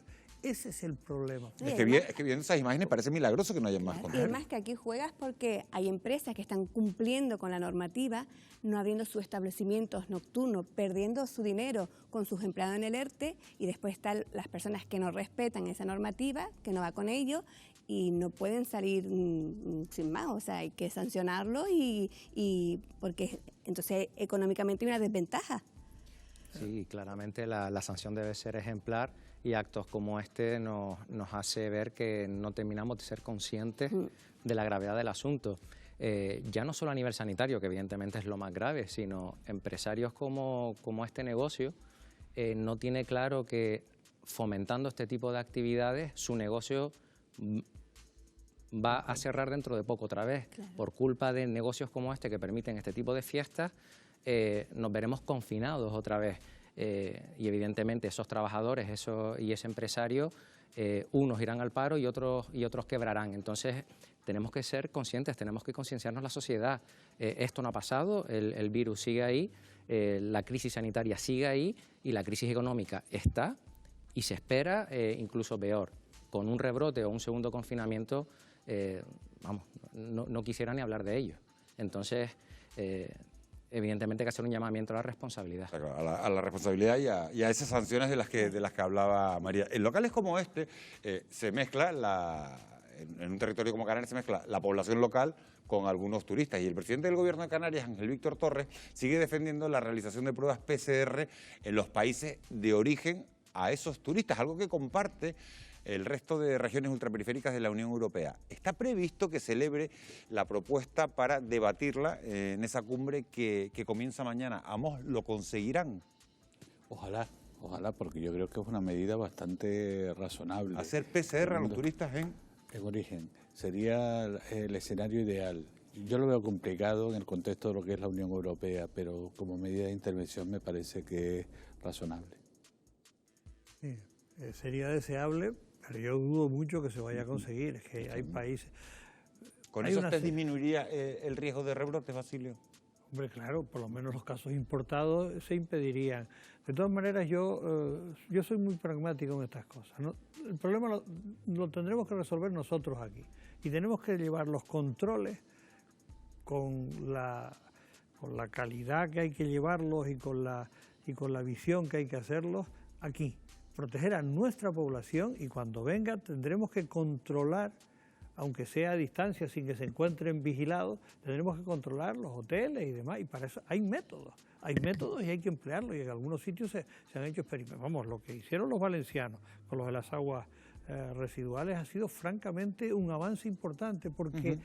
Ese es el problema. Es que viendo esas imágenes parece milagroso que no haya más control. Y además que aquí juegas porque hay empresas que están cumpliendo con la normativa, no abriendo sus establecimientos nocturnos, perdiendo su dinero con sus empleados en el ERTE, y después están las personas que no respetan esa normativa, que no va con ellos, y no pueden salir sin más. O sea, hay que sancionarlo y porque entonces económicamente hay una desventaja. Sí, claramente la sanción debe ser ejemplar, y actos como este nos hace ver que no terminamos de ser conscientes de la gravedad del asunto. Ya no solo a nivel sanitario, que evidentemente es lo más grave, sino empresarios como este negocio no tiene claro que fomentando este tipo de actividades su negocio va a cerrar dentro de poco otra vez. Claro. Por culpa de negocios como este que permiten este tipo de fiestas, nos veremos confinados otra vez. Y evidentemente esos trabajadores y ese empresario, unos irán al paro y otros quebrarán. Entonces tenemos que ser conscientes, tenemos que concienciarnos la sociedad. Esto no ha pasado, el virus sigue ahí, la crisis sanitaria sigue ahí y la crisis económica está, Y se espera incluso peor. Con un rebrote o un segundo confinamiento, vamos, no quisiera ni hablar de ello. Entonces, evidentemente hay que hacer un llamamiento a la responsabilidad. Claro, a la responsabilidad y a esas sanciones de las que hablaba María. En locales como este se mezcla, en un territorio como Canarias se mezcla la población local con algunos turistas. Y el presidente del Gobierno de Canarias, Ángel Víctor Torres, sigue defendiendo la realización de pruebas PCR en los países de origen a esos turistas, algo que comparte el resto de regiones ultraperiféricas de la Unión Europea. Está previsto que celebre la propuesta para debatirla en esa cumbre que comienza mañana. ¿Ambos lo conseguirán? Ojalá, porque yo creo que es una medida bastante razonable. ¿Hacer PCR a los turistas en origen sería el escenario ideal? Yo lo veo complicado en el contexto de lo que es la Unión Europea, pero como medida de intervención me parece que es razonable. Sí, sería deseable, pero yo dudo mucho que se vaya a conseguir. Es que hay países... ¿Con eso usted disminuiría el riesgo de rebrotes, Basilio? Hombre, claro, por lo menos los casos importados se impedirían. De todas maneras, yo soy muy pragmático en estas cosas, ¿no? El problema lo tendremos que resolver nosotros aquí. Y tenemos que llevar los controles con la calidad que hay que llevarlos y con la visión que hay que hacerlos aquí. Proteger a nuestra población, y cuando venga tendremos que controlar, aunque sea a distancia, sin que se encuentren vigilados, tendremos que controlar los hoteles y demás, y para eso hay métodos y hay que emplearlos, y en algunos sitios se han hecho experimentos. Vamos, lo que hicieron los valencianos con los de las aguas residuales ha sido francamente un avance importante, porque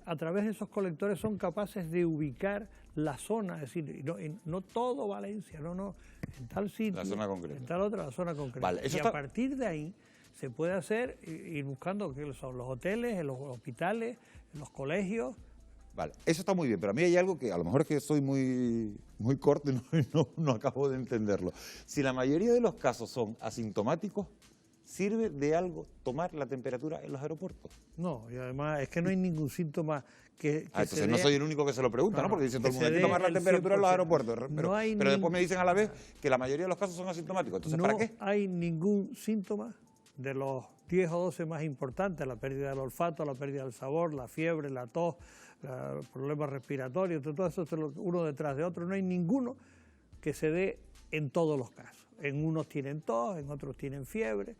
a través de esos colectores son capaces de ubicar la zona, es decir, no todo Valencia, no, en tal sitio, la zona concreta, en tal otra, la zona concreta. Vale, y a partir de ahí se puede hacer, ir buscando que son los hoteles, en los hospitales, en los colegios. Vale, eso está muy bien, pero a mí hay algo que a lo mejor es que soy muy corto y no acabo de entenderlo. Si la mayoría de los casos son asintomáticos, ¿sirve de algo tomar la temperatura en los aeropuertos? No, y además es que no hay ningún síntoma que entonces no soy el único que se lo pregunta, ¿no? Porque dicen todo el mundo, hay que tomar la temperatura en los aeropuertos. Pero después me dicen a la vez que la mayoría de los casos son asintomáticos. Entonces, ¿para qué? No hay ningún síntoma de los 10 o 12 más importantes, la pérdida del olfato, la pérdida del sabor, la fiebre, la tos, problemas respiratorios, todo eso uno detrás de otro. No hay ninguno que se dé en todos los casos. En unos tienen tos, en otros tienen fiebre.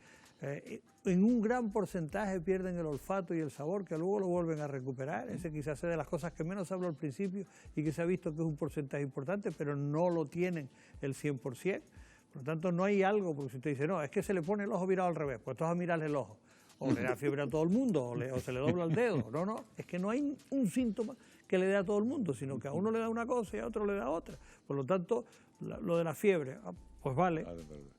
En un gran porcentaje pierden el olfato y el sabor, que luego lo vuelven a recuperar. Ese quizás es de las cosas que menos se habló al principio y que se ha visto que es un porcentaje importante, pero no lo tienen el 100%. Por lo tanto, no hay algo, porque si usted dice, no, es que se le pone el ojo virado al revés, pues tú vas a mirarle el ojo. O le da fiebre a todo el mundo, o se le dobla el dedo. No, es que no hay un síntoma que le dé a todo el mundo, sino que a uno le da una cosa y a otro le da otra. Por lo tanto, lo de la fiebre, pues vale.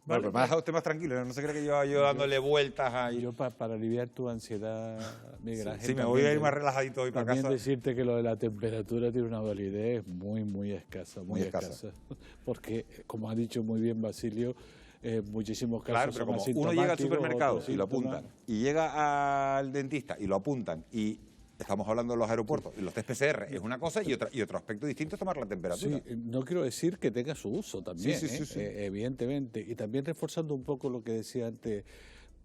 Pero me ha dejado usted más tranquilo, no se cree que yo dándole vueltas ahí. Yo para aliviar tu ansiedad, Miguel Ángel, sí, me voy a ir más relajadito hoy para casa. También decirte que lo de la temperatura tiene una validez muy escasa, muy escasa. Porque, como ha dicho muy bien Basilio, muchísimos casos. Claro, pero como uno llega al supermercado y lo apuntan, y llega al dentista y lo apuntan, y estamos hablando de los aeropuertos, y los test PCR es una cosa, y otro aspecto distinto es tomar la temperatura. Sí, no quiero decir que tenga su uso también, sí. Evidentemente. Y también reforzando un poco lo que decía antes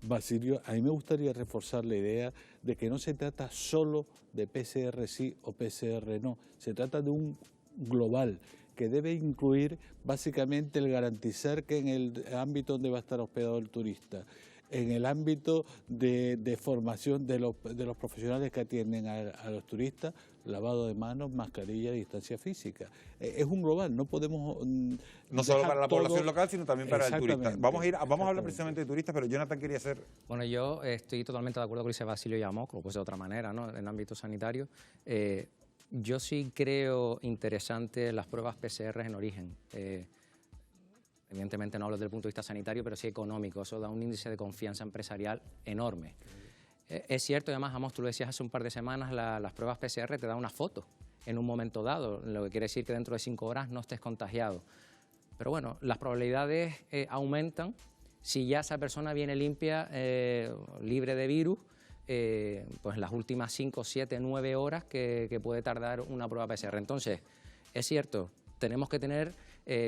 Basilio, a mí me gustaría reforzar la idea de que no se trata solo de PCR sí o PCR no, se trata de un global que debe incluir básicamente el garantizar que en el ámbito donde va a estar hospedado el turista, en el ámbito de formación de los profesionales que atienden a los turistas, lavado de manos, mascarilla, distancia física. Es un global, no podemos... No solo para la población local, sino también para el turista. Vamos a hablar precisamente de turistas, pero Jonathan quería hacer... Bueno, yo estoy totalmente de acuerdo con lo que dice Basilio y Amok, o pues de otra manera, ¿no? En el ámbito sanitario. Yo sí creo interesante las pruebas PCR en origen. Evidentemente no hablo desde el punto de vista sanitario, pero sí económico. Eso da un índice de confianza empresarial enorme. Es cierto, y además, Amos, tú lo decías hace un par de semanas, las pruebas PCR te dan una foto en un momento dado, lo que quiere decir que dentro de 5 horas no estés contagiado. Pero bueno, las probabilidades aumentan si ya esa persona viene limpia, libre de virus, pues las últimas 5, 7, 9 horas que puede tardar una prueba PCR. Entonces, es cierto, tenemos que tener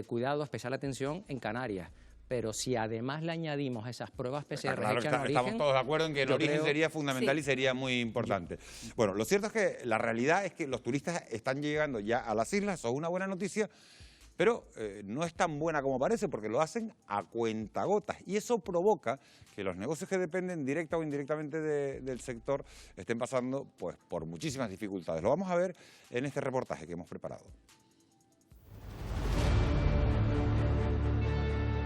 cuidado, especial atención en Canarias, pero si además le añadimos esas pruebas PCR Claro, hechas en origen... estamos todos de acuerdo en que en origen sería fundamental Sí. y sería muy importante. Bueno, lo cierto es que la realidad es que los turistas están llegando ya a las islas, eso es una buena noticia, pero no es tan buena como parece porque lo hacen a cuentagotas y eso provoca que los negocios que dependen directa o indirectamente del sector estén pasando pues, por muchísimas dificultades. Lo vamos a ver en este reportaje que hemos preparado.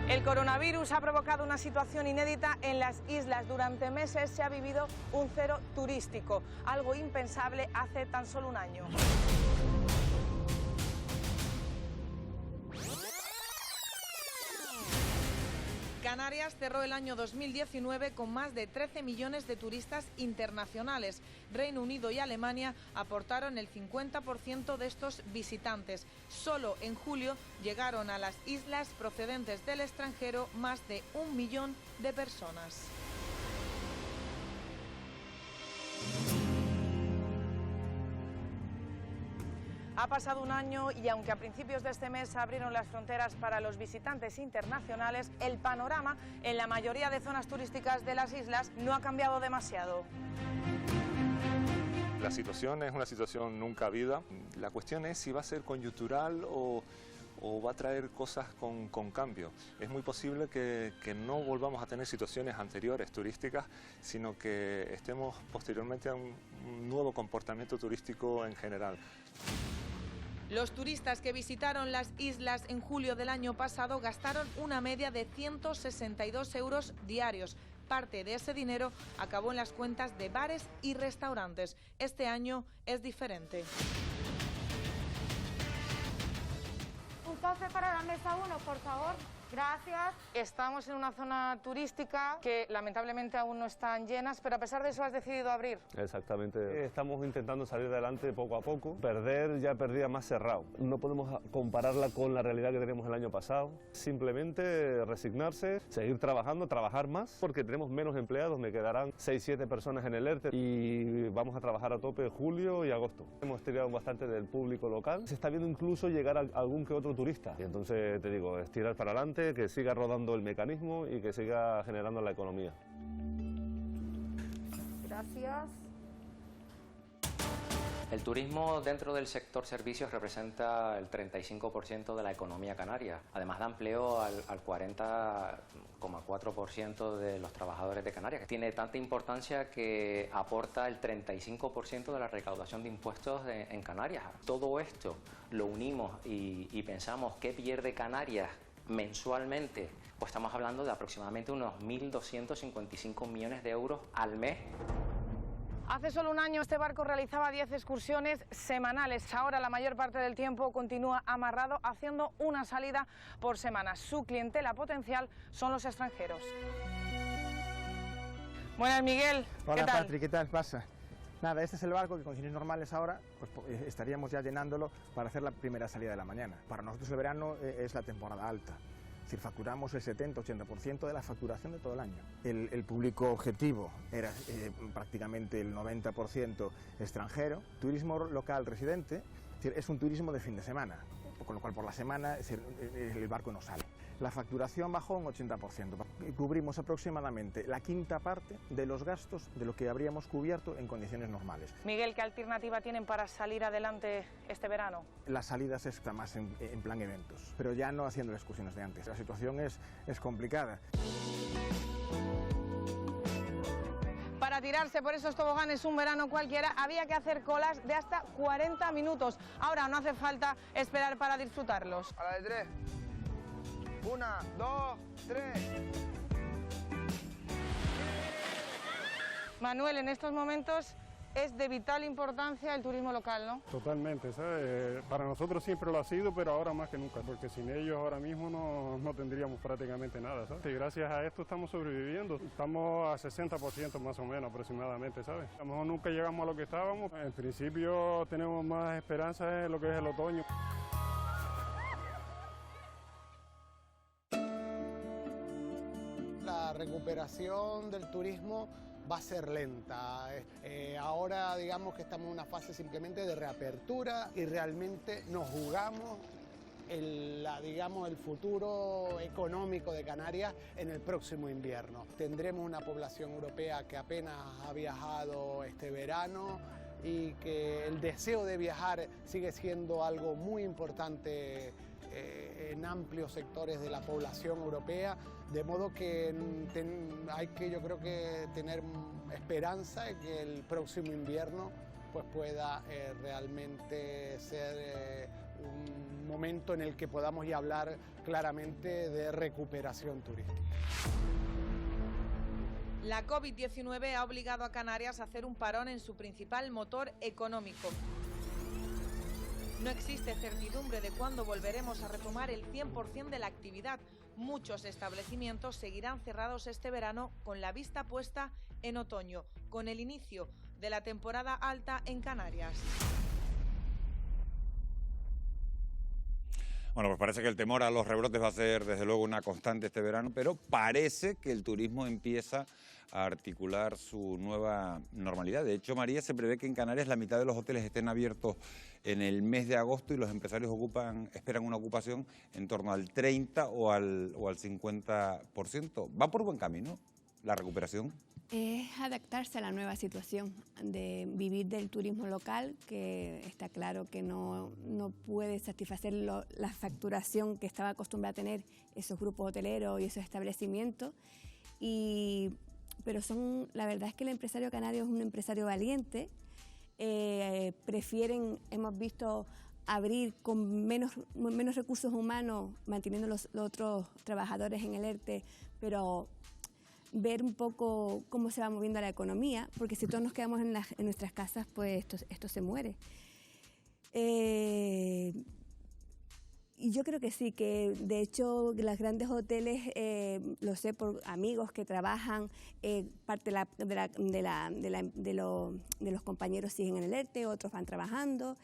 El coronavirus ha provocado una situación inédita en las islas. Durante meses se ha vivido un cero turístico, algo impensable hace tan solo un año. Canarias cerró el año 2019 con más de 13 millones de turistas internacionales. Reino Unido y Alemania aportaron el 50% de estos visitantes. Solo en julio llegaron a las islas procedentes del extranjero más de 1 millón de personas. Ha pasado un año y aunque a principios de este mes se abrieron las fronteras para los visitantes internacionales, el panorama en la mayoría de zonas turísticas de las islas no ha cambiado demasiado. La situación es una situación nunca vista. La cuestión es si va a ser coyuntural o va a traer cosas con cambio. Es muy posible que no volvamos a tener situaciones anteriores turísticas, sino que estemos posteriormente a un nuevo comportamiento turístico en general. Los turistas que visitaron las islas en julio del año pasado gastaron una media de 162 euros diarios. Parte de ese dinero acabó en las cuentas de bares y restaurantes. Este año es diferente. Un café para la mesa 1, por favor. Gracias. Estamos en una zona turística que lamentablemente aún no están llenas, pero a pesar de eso has decidido abrir. Exactamente. Estamos intentando salir adelante poco a poco. Perder ya perdía más cerrado. No podemos compararla con la realidad que teníamos el año pasado. Simplemente resignarse, seguir trabajando, trabajar más, porque tenemos menos empleados. Me quedarán 6-7 personas en el ERTE y vamos a trabajar a tope julio y agosto. Hemos tirado bastante del público local. Se está viendo incluso llegar a algún que otro turista. Y entonces te digo, es tirar para adelante, que siga rodando el mecanismo y que siga generando la economía. Gracias. El turismo dentro del sector servicios representa el 35% de la economía canaria. Además da empleo al 40,4% de los trabajadores de Canarias. Tiene tanta importancia que aporta el 35% de la recaudación de impuestos en Canarias. Todo esto lo unimos y pensamos qué pierde Canarias mensualmente, pues estamos hablando de aproximadamente unos 1.255 millones de euros al mes. Hace solo un año este barco realizaba 10 excursiones semanales. Ahora la mayor parte del tiempo continúa amarrado haciendo una salida por semana. Su clientela potencial son los extranjeros. Buenas, Miguel. Hola, ¿qué tal? Patri, ¿qué tal? Pasa. Nada, este es el barco que con condiciones normales ahora pues, estaríamos ya llenándolo para hacer la primera salida de la mañana. Para nosotros el verano es la temporada alta. Es decir, facturamos el 70-80% de la facturación de todo el año. El público objetivo era prácticamente el 90% extranjero. Turismo local residente es un turismo de fin de semana, con lo cual por la semana el barco no sale. La facturación bajó un 80%. Cubrimos aproximadamente la quinta parte de los gastos de lo que habríamos cubierto en condiciones normales. Miguel, ¿qué alternativa tienen para salir adelante este verano? Las salidas están más en plan eventos, pero ya no haciendo las excursiones de antes. La situación es complicada. Para tirarse por esos toboganes un verano cualquiera había que hacer colas de hasta 40 minutos. Ahora no hace falta esperar para disfrutarlos. A la de 3. 1, 2, 3. Manuel, en estos momentos es de vital importancia el turismo local, ¿no? Totalmente, ¿sabes? Para nosotros siempre lo ha sido, pero ahora más que nunca, porque sin ellos ahora mismo no tendríamos prácticamente nada, ¿sabes? Y gracias a esto estamos sobreviviendo, estamos a 60% más o menos aproximadamente, ¿sabes? A lo mejor nunca llegamos a lo que estábamos, en principio tenemos más esperanza en lo que es el otoño. La recuperación del turismo va a ser lenta. Ahora digamos que estamos en una fase simplemente de reapertura y realmente nos jugamos digamos, el futuro económico de Canarias en el próximo invierno. Tendremos una población europea que apenas ha viajado este verano y que el deseo de viajar sigue siendo algo muy importante en amplios sectores de la población europea, de modo que hay que, yo creo que tener esperanza de que el próximo invierno pues pueda realmente ser un momento en el que podamos ya hablar claramente de recuperación turística. La COVID-19 ha obligado a Canarias a hacer un parón en su principal motor económico. No existe certidumbre de cuándo volveremos a retomar el 100% de la actividad. Muchos establecimientos seguirán cerrados este verano con la vista puesta en otoño, con el inicio de la temporada alta en Canarias. Bueno, pues parece que el temor a los rebrotes va a ser desde luego una constante este verano, pero parece que el turismo empieza a articular su nueva normalidad. De hecho, María, se prevé que en Canarias la mitad de los hoteles estén abiertos en el mes de agosto y los empresarios esperan una ocupación en torno al 30 o al 50%. ¿Va por buen camino la recuperación? Es adaptarse a la nueva situación de vivir del turismo local, que está claro que no puede satisfacer la facturación que estaba acostumbrada a tener esos grupos hoteleros y esos establecimientos. Pero la verdad es que el empresario canario es un empresario valiente. Prefieren, hemos visto, abrir con menos recursos humanos, manteniendo los otros trabajadores en el ERTE, pero ver un poco cómo se va moviendo la economía, porque si todos nos quedamos en nuestras casas, pues esto se muere. Y yo creo que sí, que de hecho los grandes hoteles, lo sé por amigos que trabajan, parte de los compañeros siguen en el ERTE, otros van trabajando,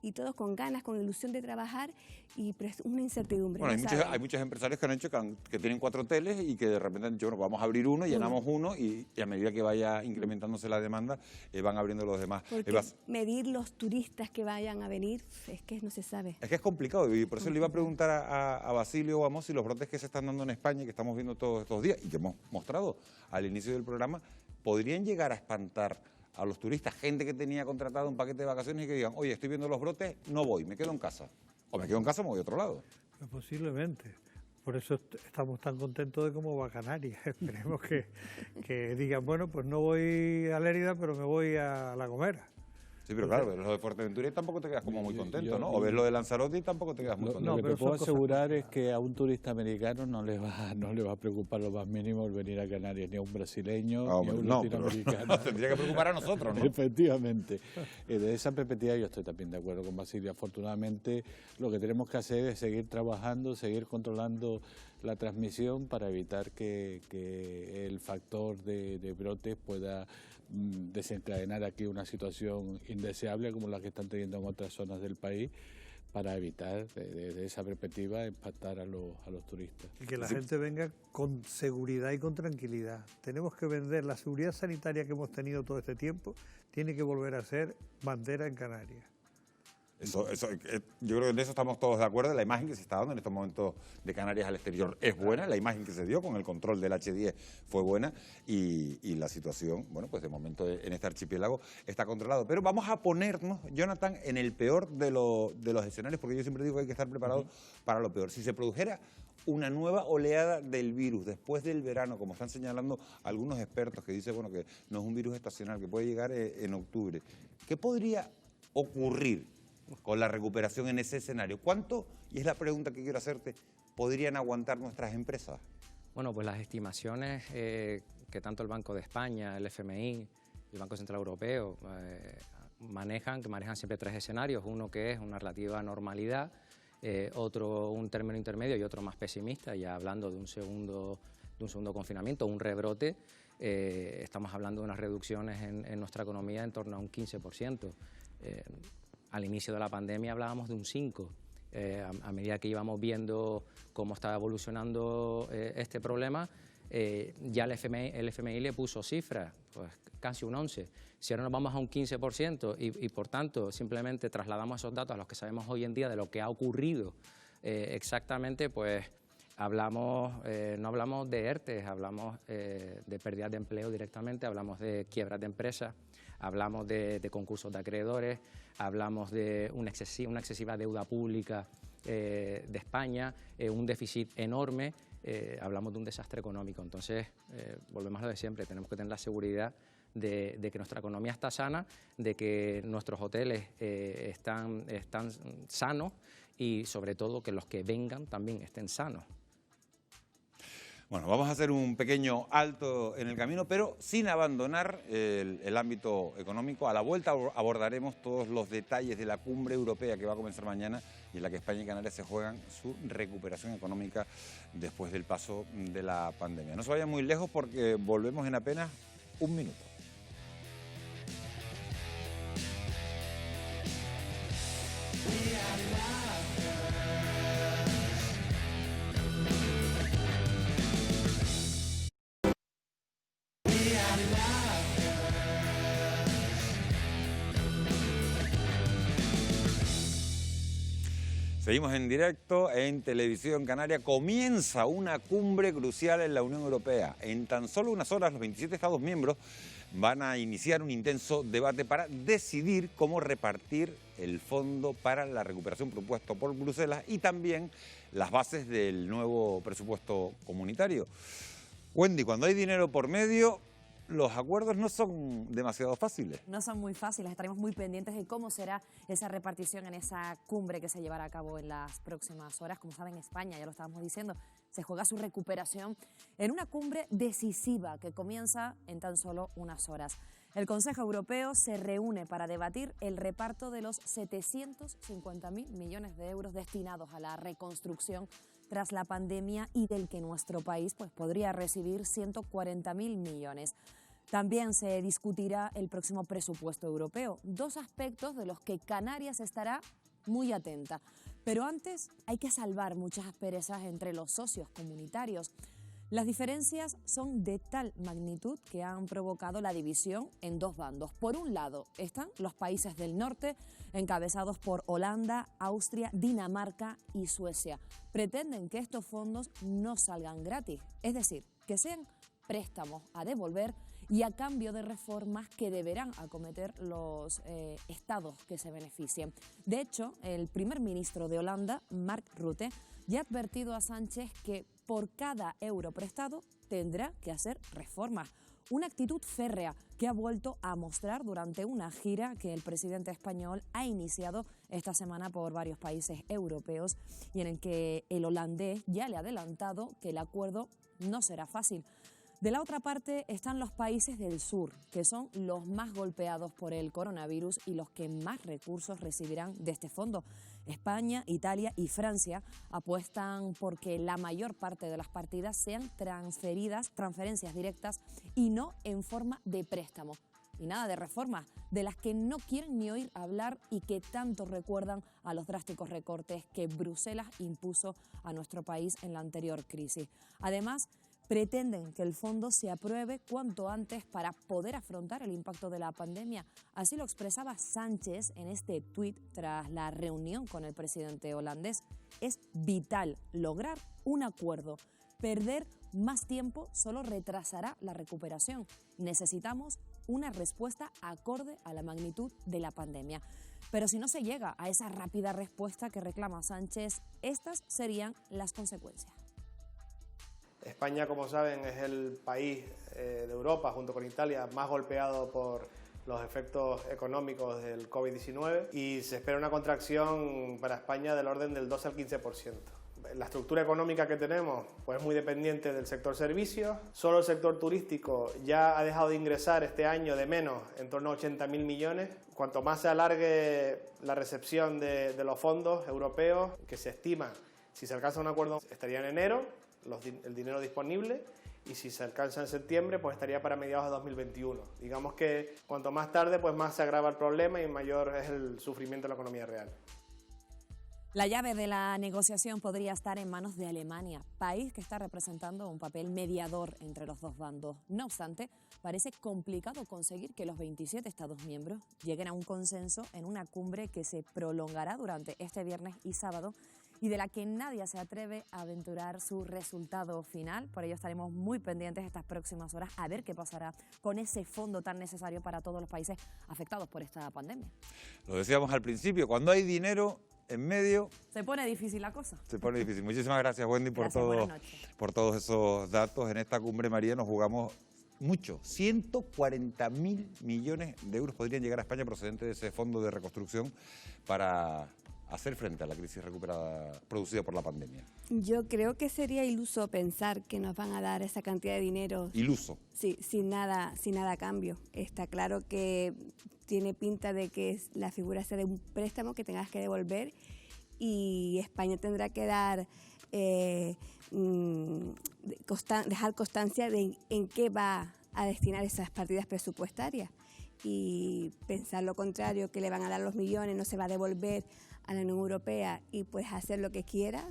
y todos con ganas, con ilusión de trabajar, y una incertidumbre. Bueno, hay muchos empresarios que han hecho que tienen 4 hoteles y que de repente han dicho, bueno, vamos a abrir uno, llenamos uno y a medida que vaya incrementándose la demanda, van abriendo los demás. Porque medir los turistas que vayan a venir, es que no se sabe. Es que es complicado, y por eso le iba a preguntar a Basilio o a Mos si los brotes que se están dando en España y que estamos viendo todos estos días y que hemos mostrado al inicio del programa, podrían llegar a espantar a los turistas, gente que tenía contratado un paquete de vacaciones y que digan, oye, estoy viendo los brotes, no voy, me quedo en casa. O me quedo en casa o me voy a otro lado. Pues posiblemente. Por eso estamos tan contentos de cómo va Canarias. Esperemos que digan, bueno, pues no voy a Lérida, pero me voy a La Gomera. Sí, pero claro, ves lo de Fuerteventura y tampoco te quedas como muy contento, ¿no? O ves lo de Lanzarote y tampoco te quedas muy contento. Lo que te puedo asegurar es que a un turista americano no le va a preocupar lo más mínimo el venir a Canarias, ni a un brasileño, ni a un latinoamericano. Nos tendría que preocupar a nosotros, ¿no? Efectivamente. De esa perspectiva yo estoy también de acuerdo con Basilio. Afortunadamente lo que tenemos que hacer es seguir trabajando, seguir controlando la transmisión para evitar que el factor de brotes pueda desencadenar aquí una situación indeseable como la que están teniendo en otras zonas del país, para evitar desde esa perspectiva impactar a los turistas. Y que la gente venga con seguridad y con tranquilidad. Tenemos que vender la seguridad sanitaria que hemos tenido todo este tiempo, tiene que volver a ser bandera en Canarias. Yo creo que en eso estamos todos de acuerdo. La imagen que se está dando en estos momentos de Canarias al exterior es buena, la imagen que se dio con el control del H10 fue buena y la situación, bueno, pues de momento en este archipiélago está controlado. Pero vamos a ponernos, Jonathan, en el peor de los escenarios, porque yo siempre digo que hay que estar preparado para lo peor. Si se produjera una nueva oleada del virus después del verano, como están señalando algunos expertos que dicen, bueno, que no es un virus estacional, que puede llegar en octubre, ¿qué podría ocurrir con la recuperación en ese escenario? ¿Cuánto, y es la pregunta que quiero hacerte, podrían aguantar nuestras empresas? Bueno, pues las estimaciones que tanto el Banco de España, el FMI, el Banco Central Europeo manejan siempre 3 escenarios. Uno que es una relativa normalidad, otro un término intermedio y otro más pesimista, ya hablando de un segundo confinamiento, un rebrote. Estamos hablando de unas reducciones en nuestra economía en torno a un 15%. Al inicio de la pandemia hablábamos de un 5%. A medida que íbamos viendo cómo estaba evolucionando este problema, ya el FMI le puso cifras, pues casi un 11%. Si ahora nos vamos a un 15% y por tanto simplemente trasladamos esos datos a los que sabemos hoy en día de lo que ha ocurrido exactamente, pues no hablamos de ERTE, hablamos de pérdidas de empleo directamente, hablamos de quiebras de empresas, hablamos de concursos de acreedores, hablamos de una excesiva deuda pública de España, un déficit enorme, hablamos de un desastre económico. Entonces, volvemos a lo de siempre, tenemos que tener la seguridad de que nuestra economía está sana, de que nuestros hoteles están sanos y sobre todo que los que vengan también estén sanos. Bueno, vamos a hacer un pequeño alto en el camino, pero sin abandonar el ámbito económico. A la vuelta abordaremos todos los detalles de la cumbre europea que va a comenzar mañana y en la que España y Canarias se juegan su recuperación económica después del paso de la pandemia. No se vayan muy lejos porque volvemos en apenas un minuto. Seguimos en directo en Televisión Canaria. Comienza una cumbre crucial en la Unión Europea. En tan solo unas horas, los 27 Estados miembros van a iniciar un intenso debate para decidir cómo repartir el fondo para la recuperación propuesto por Bruselas y también las bases del nuevo presupuesto comunitario. Wendy, cuando hay dinero por medio, los acuerdos no son demasiado fáciles. No son muy fáciles, estaremos muy pendientes de cómo será esa repartición en esa cumbre que se llevará a cabo en las próximas horas. Como saben, España, ya lo estábamos diciendo, se juega su recuperación en una cumbre decisiva que comienza en tan solo unas horas. El Consejo Europeo se reúne para debatir el reparto de los 750.000 millones de euros destinados a la reconstrucción tras la pandemia y del que nuestro país podría recibir 140.000 millones. También se discutirá el próximo presupuesto europeo, dos aspectos de los que Canarias estará muy atenta. Pero antes hay que salvar muchas asperezas entre los socios comunitarios. Las diferencias son de tal magnitud que han provocado la división en dos bandos. Por un lado están los países del norte, encabezados por Holanda, Austria, Dinamarca y Suecia. Pretenden que estos fondos no salgan gratis, es decir, que sean préstamos a devolver y a cambio de reformas que deberán acometer los estados que se beneficien. De hecho, el primer ministro de Holanda, Mark Rutte, ya ha advertido a Sánchez que por cada euro prestado tendrá que hacer reformas. Una actitud férrea que ha vuelto a mostrar durante una gira que el presidente español ha iniciado esta semana por varios países europeos y en el que el holandés ya le ha adelantado que el acuerdo no será fácil. De la otra parte están los países del sur, que son los más golpeados por el coronavirus y los que más recursos recibirán de este fondo. España, Italia y Francia apuestan por que la mayor parte de las partidas sean transferencias directas y no en forma de préstamo. Y nada de reformas, de las que no quieren ni oír hablar y que tanto recuerdan a los drásticos recortes que Bruselas impuso a nuestro país en la anterior crisis. Además, pretenden que el fondo se apruebe cuanto antes para poder afrontar el impacto de la pandemia. Así lo expresaba Sánchez en este tuit tras la reunión con el presidente holandés. Es vital lograr un acuerdo. Perder más tiempo solo retrasará la recuperación. Necesitamos una respuesta acorde a la magnitud de la pandemia. Pero si no se llega a esa rápida respuesta que reclama Sánchez, estas serían las consecuencias. España, como saben, es el país de Europa, junto con Italia, más golpeado por los efectos económicos del COVID-19 y se espera una contracción para España del orden del 12 al 15%. La estructura económica que tenemos pues, es muy dependiente del sector servicios. Solo el sector turístico ya ha dejado de ingresar este año de menos en torno a 80.000 millones. Cuanto más se alargue la recepción de los fondos europeos, que se estima, si se alcanza un acuerdo, estaría en enero, el dinero disponible, y si se alcanza en septiembre, pues estaría para mediados de 2021. Digamos que cuanto más tarde, pues más se agrava el problema y mayor es el sufrimiento de la economía real. La llave de la negociación podría estar en manos de Alemania, país que está representando un papel mediador entre los dos bandos. No obstante, parece complicado conseguir que los 27 Estados miembros lleguen a un consenso en una cumbre que se prolongará durante este viernes y sábado y de la que nadie se atreve a aventurar su resultado final. Por ello estaremos muy pendientes estas próximas horas a ver qué pasará con ese fondo tan necesario para todos los países afectados por esta pandemia. Lo decíamos al principio, cuando hay dinero en medio... Se pone difícil la cosa. Se pone difícil. Muchísimas gracias, Wendy, por todos esos datos. En esta cumbre, María, nos jugamos mucho. 140.000 millones de euros podrían llegar a España procedentes de ese fondo de reconstrucción para hacer frente a la crisis producida por la pandemia. Yo creo que sería iluso pensar que nos van a dar esa cantidad de dinero. Iluso. Sí, sin nada a cambio. Está claro que tiene pinta de que la figura sea de un préstamo que tengas que devolver y España tendrá que dar dejar constancia de en qué va a destinar esas partidas presupuestarias. Y pensar lo contrario, que le van a dar los millones, no se va a devolver a la Unión Europea y puedes hacer lo que quieras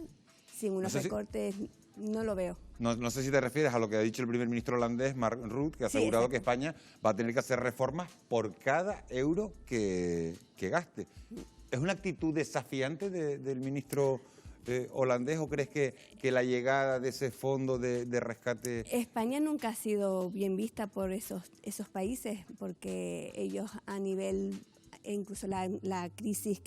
sin unos recortes, no lo veo. No sé si te refieres a lo que ha dicho el primer ministro holandés, Mark Rutte, que ha asegurado que España va a tener que hacer reformas por cada euro que gaste. ¿Es una actitud desafiante del ministro holandés o crees que la llegada de ese fondo de rescate... España nunca ha sido bien vista por esos países porque ellos a nivel... Incluso la crisis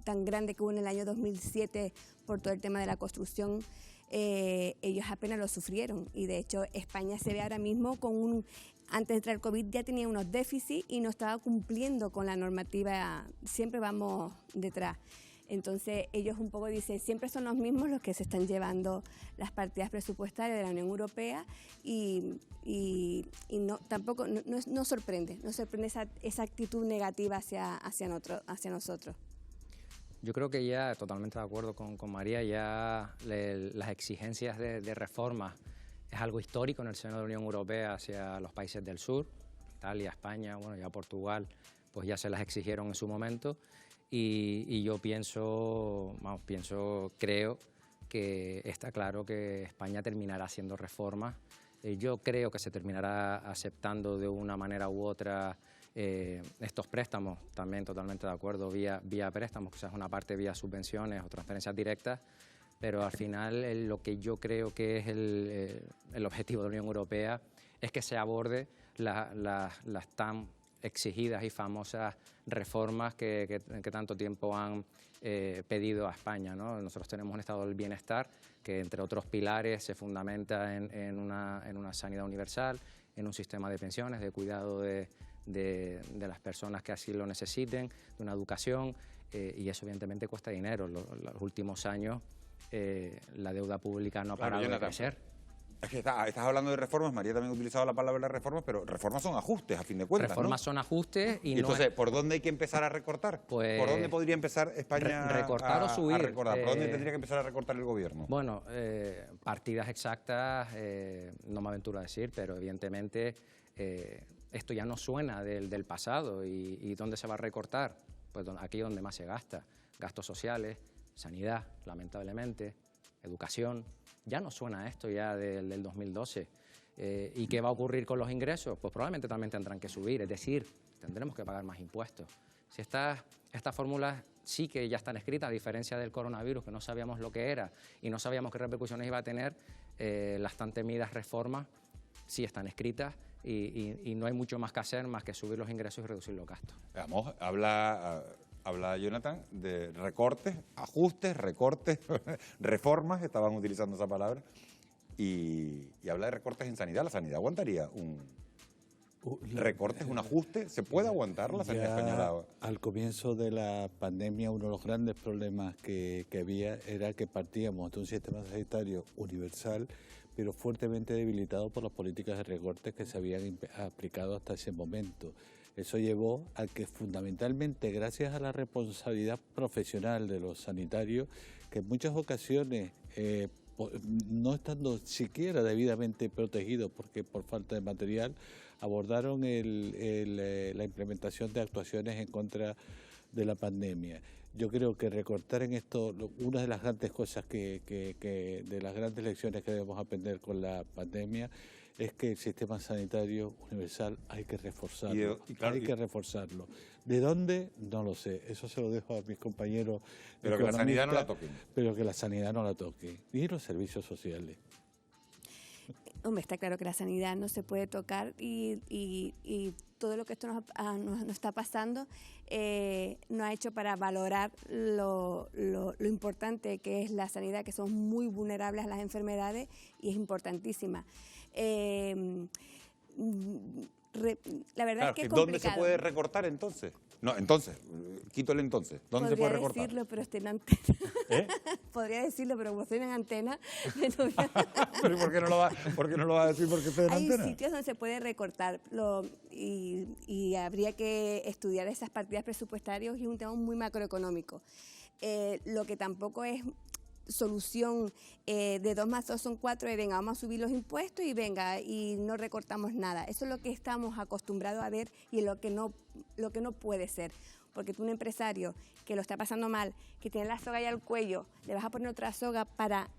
tan grande que hubo en el año 2007 por todo el tema de la construcción, ellos apenas lo sufrieron y de hecho España se ve ahora mismo antes de entrar el COVID ya tenía unos déficits y no estaba cumpliendo con la normativa, siempre vamos detrás. Entonces ellos un poco dicen, siempre son los mismos los que se están llevando las partidas presupuestarias de la Unión Europea y tampoco sorprende esa actitud negativa hacia nosotros. Yo creo que ya, totalmente de acuerdo con María, ya las exigencias de reforma es algo histórico en el seno de la Unión Europea hacia los países del sur, Italia, España, bueno, ya Portugal, pues ya se las exigieron en su momento. Y yo creo que está claro que España terminará haciendo reformas. Yo creo que se terminará aceptando de una manera u otra estos préstamos, también totalmente de acuerdo, vía préstamos, quizás una parte vía subvenciones o transferencias directas, pero al final lo que yo creo que es el objetivo de la Unión Europea es que se aborde las tan exigidas y famosas reformas que tanto tiempo han pedido a España, ¿no? Nosotros tenemos un estado del bienestar que, entre otros pilares, se fundamenta en una sanidad universal, en un sistema de pensiones, de cuidado de las personas que así lo necesiten, de una educación, y eso evidentemente cuesta dinero. Los últimos años la deuda pública no ha parado de crecer. Es que estás hablando de reformas, María también ha utilizado la palabra reformas, pero reformas son ajustes, a fin de cuentas, Reformas son ajustes y entonces, ¿por dónde hay que empezar a recortar? Pues, ¿por dónde podría empezar España recortar o subir? A recortar? ¿Por dónde tendría que empezar a recortar el gobierno? Bueno, partidas exactas no me aventuro a decir, pero evidentemente esto ya no suena del pasado. ¿Y dónde se va a recortar? Pues aquí donde más se gasta. Gastos sociales, sanidad, lamentablemente, educación. Ya no suena esto ya del 2012. ¿Y qué va a ocurrir con los ingresos? Pues probablemente también tendrán que subir, es decir, tendremos que pagar más impuestos. Si estas fórmulas sí que ya están escritas, a diferencia del coronavirus, que no sabíamos lo que era y no sabíamos qué repercusiones iba a tener, las tan temidas reformas sí están escritas y no hay mucho más que hacer más que subir los ingresos y reducir los gastos. Vamos, habla Jonathan de recortes, ajustes, recortes, reformas, estaban utilizando esa palabra, y habla de recortes en sanidad. ¿La sanidad aguantaría recortes, un ajuste? ¿Se puede aguantar la sanidad española? Al comienzo de la pandemia, uno de los grandes problemas que había era que partíamos de un sistema sanitario universal, pero fuertemente debilitado por las políticas de recortes que se habían aplicado hasta ese momento. Eso llevó a que fundamentalmente, gracias a la responsabilidad profesional de los sanitarios, que en muchas ocasiones, no estando siquiera debidamente protegidos porque por falta de material, abordaron la implementación de actuaciones en contra de la pandemia. Yo creo que recortar en esto, una de las grandes cosas de las grandes lecciones que debemos aprender con la pandemia, es que el sistema sanitario universal hay que reforzarlo, hay que reforzarlo. ¿De dónde? No lo sé, eso se lo dejo a mis compañeros. Pero que la sanidad no la toquen. Pero que la sanidad no la toque, y los servicios sociales. Hombre, está claro que la sanidad no se puede tocar y todo lo que esto nos está pasando nos ha hecho para valorar lo importante que es la sanidad, que son muy vulnerables a las enfermedades y es importantísima. La verdad es que es complicado. ¿Dónde se puede recortar entonces? No, entonces, quito el entonces. ¿Dónde se puede recortar? Podría decirlo, pero estoy en antena. ¿Eh? Podría decirlo, pero como estoy en antena... ¿Pero por qué no lo va a decir porque estoy en antena? Hay sitios donde se puede recortar y habría que estudiar esas partidas presupuestarias y es un tema muy macroeconómico. Lo que tampoco es solución de 2 más 2 son 4 y venga, vamos a subir los impuestos y venga, y no recortamos nada. Eso es lo que estamos acostumbrados a ver y lo que no puede ser. Porque tú, un empresario que lo está pasando mal, que tiene la soga ya al cuello, le vas a poner otra soga para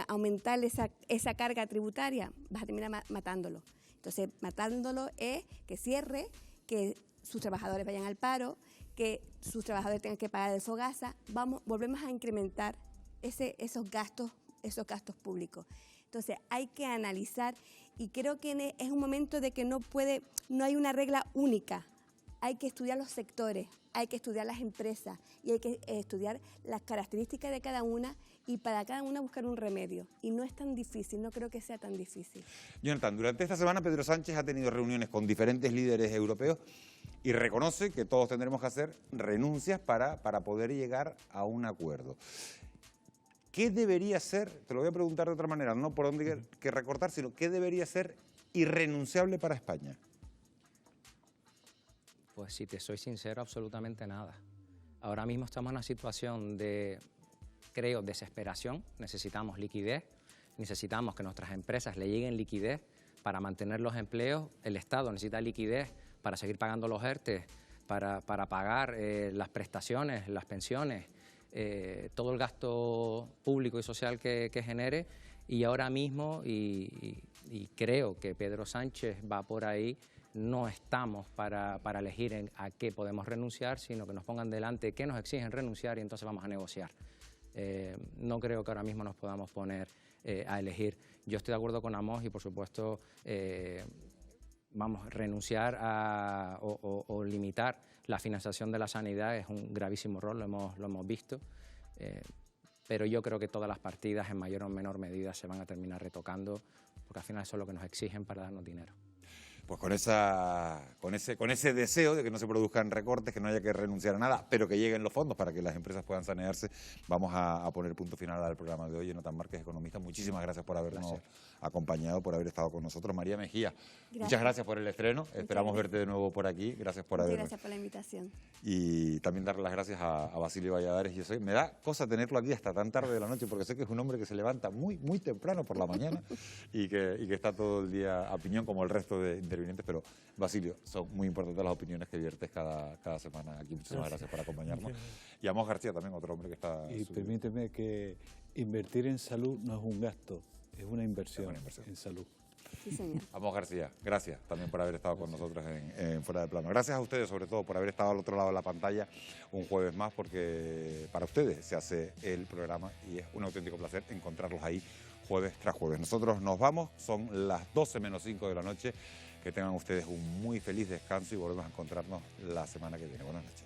aumentar esa carga tributaria, vas a terminar matándolo. Entonces, matándolo es que cierre, que sus trabajadores vayan al paro, que sus trabajadores tengan que pagar el Fogasa, volvemos a incrementar esos gastos públicos. Entonces hay que analizar y creo que es un momento de que no hay una regla única. Hay que estudiar los sectores, hay que estudiar las empresas y hay que estudiar las características de cada una y para cada una buscar un remedio. Y no es tan difícil, no creo que sea tan difícil. Jonathan, durante esta semana Pedro Sánchez ha tenido reuniones con diferentes líderes europeos y reconoce que todos tendremos que hacer renuncias para poder llegar a un acuerdo. ¿Qué debería ser, te lo voy a preguntar de otra manera, no por dónde hay que recortar, sino qué debería ser irrenunciable para España? Pues si te soy sincero, absolutamente nada. Ahora mismo estamos en una situación de, creo, desesperación. Necesitamos liquidez, necesitamos que nuestras empresas le lleguen liquidez para mantener los empleos. El Estado necesita liquidez para seguir pagando los ERTE, para pagar las prestaciones, las pensiones, todo el gasto público y social que genere. Y ahora mismo, y creo que Pedro Sánchez va por ahí, no estamos para elegir a qué podemos renunciar, sino que nos pongan delante qué nos exigen renunciar y entonces vamos a negociar. No creo que ahora mismo nos podamos poner a elegir. Yo estoy de acuerdo con Amos y, por supuesto, renunciar o limitar la financiación de la sanidad es un gravísimo error, lo hemos visto. Pero yo creo que todas las partidas, en mayor o menor medida, se van a terminar retocando, porque al final eso es lo que nos exigen para darnos dinero. Pues con ese deseo de que no se produzcan recortes, que no haya que renunciar a nada, pero que lleguen los fondos para que las empresas puedan sanearse, vamos a poner punto final al programa de hoy. Jonathan Márquez, economista, muchísimas gracias por habernos acompañado, por haber estado con nosotros. María Mejía, muchas gracias por el estreno. Esperamos verte de nuevo por aquí. Gracias por habernos. Gracias por la invitación. Y también darle las gracias a Basilio Valladares. Me da cosa tenerlo aquí hasta tan tarde de la noche, porque sé que es un hombre que se levanta muy, muy temprano por la mañana y que está todo el día a piñón como el resto de intervinientes. Pero, Basilio, son muy importantes las opiniones que viertes cada semana aquí. Muchísimas gracias por acompañarnos. Y Amos García también, otro hombre que está... Y permíteme que invertir en salud no es un gasto, es una inversión en salud. Sí, señor. Amos García, gracias también por haber estado con nosotros en Fuera de Plano. Gracias a ustedes, sobre todo, por haber estado al otro lado de la pantalla un jueves más, porque para ustedes se hace el programa y es un auténtico placer encontrarlos ahí jueves tras jueves. Nosotros nos vamos, son las 12 menos 5 de la noche. Que tengan ustedes un muy feliz descanso y volvemos a encontrarnos la semana que viene. Buenas noches.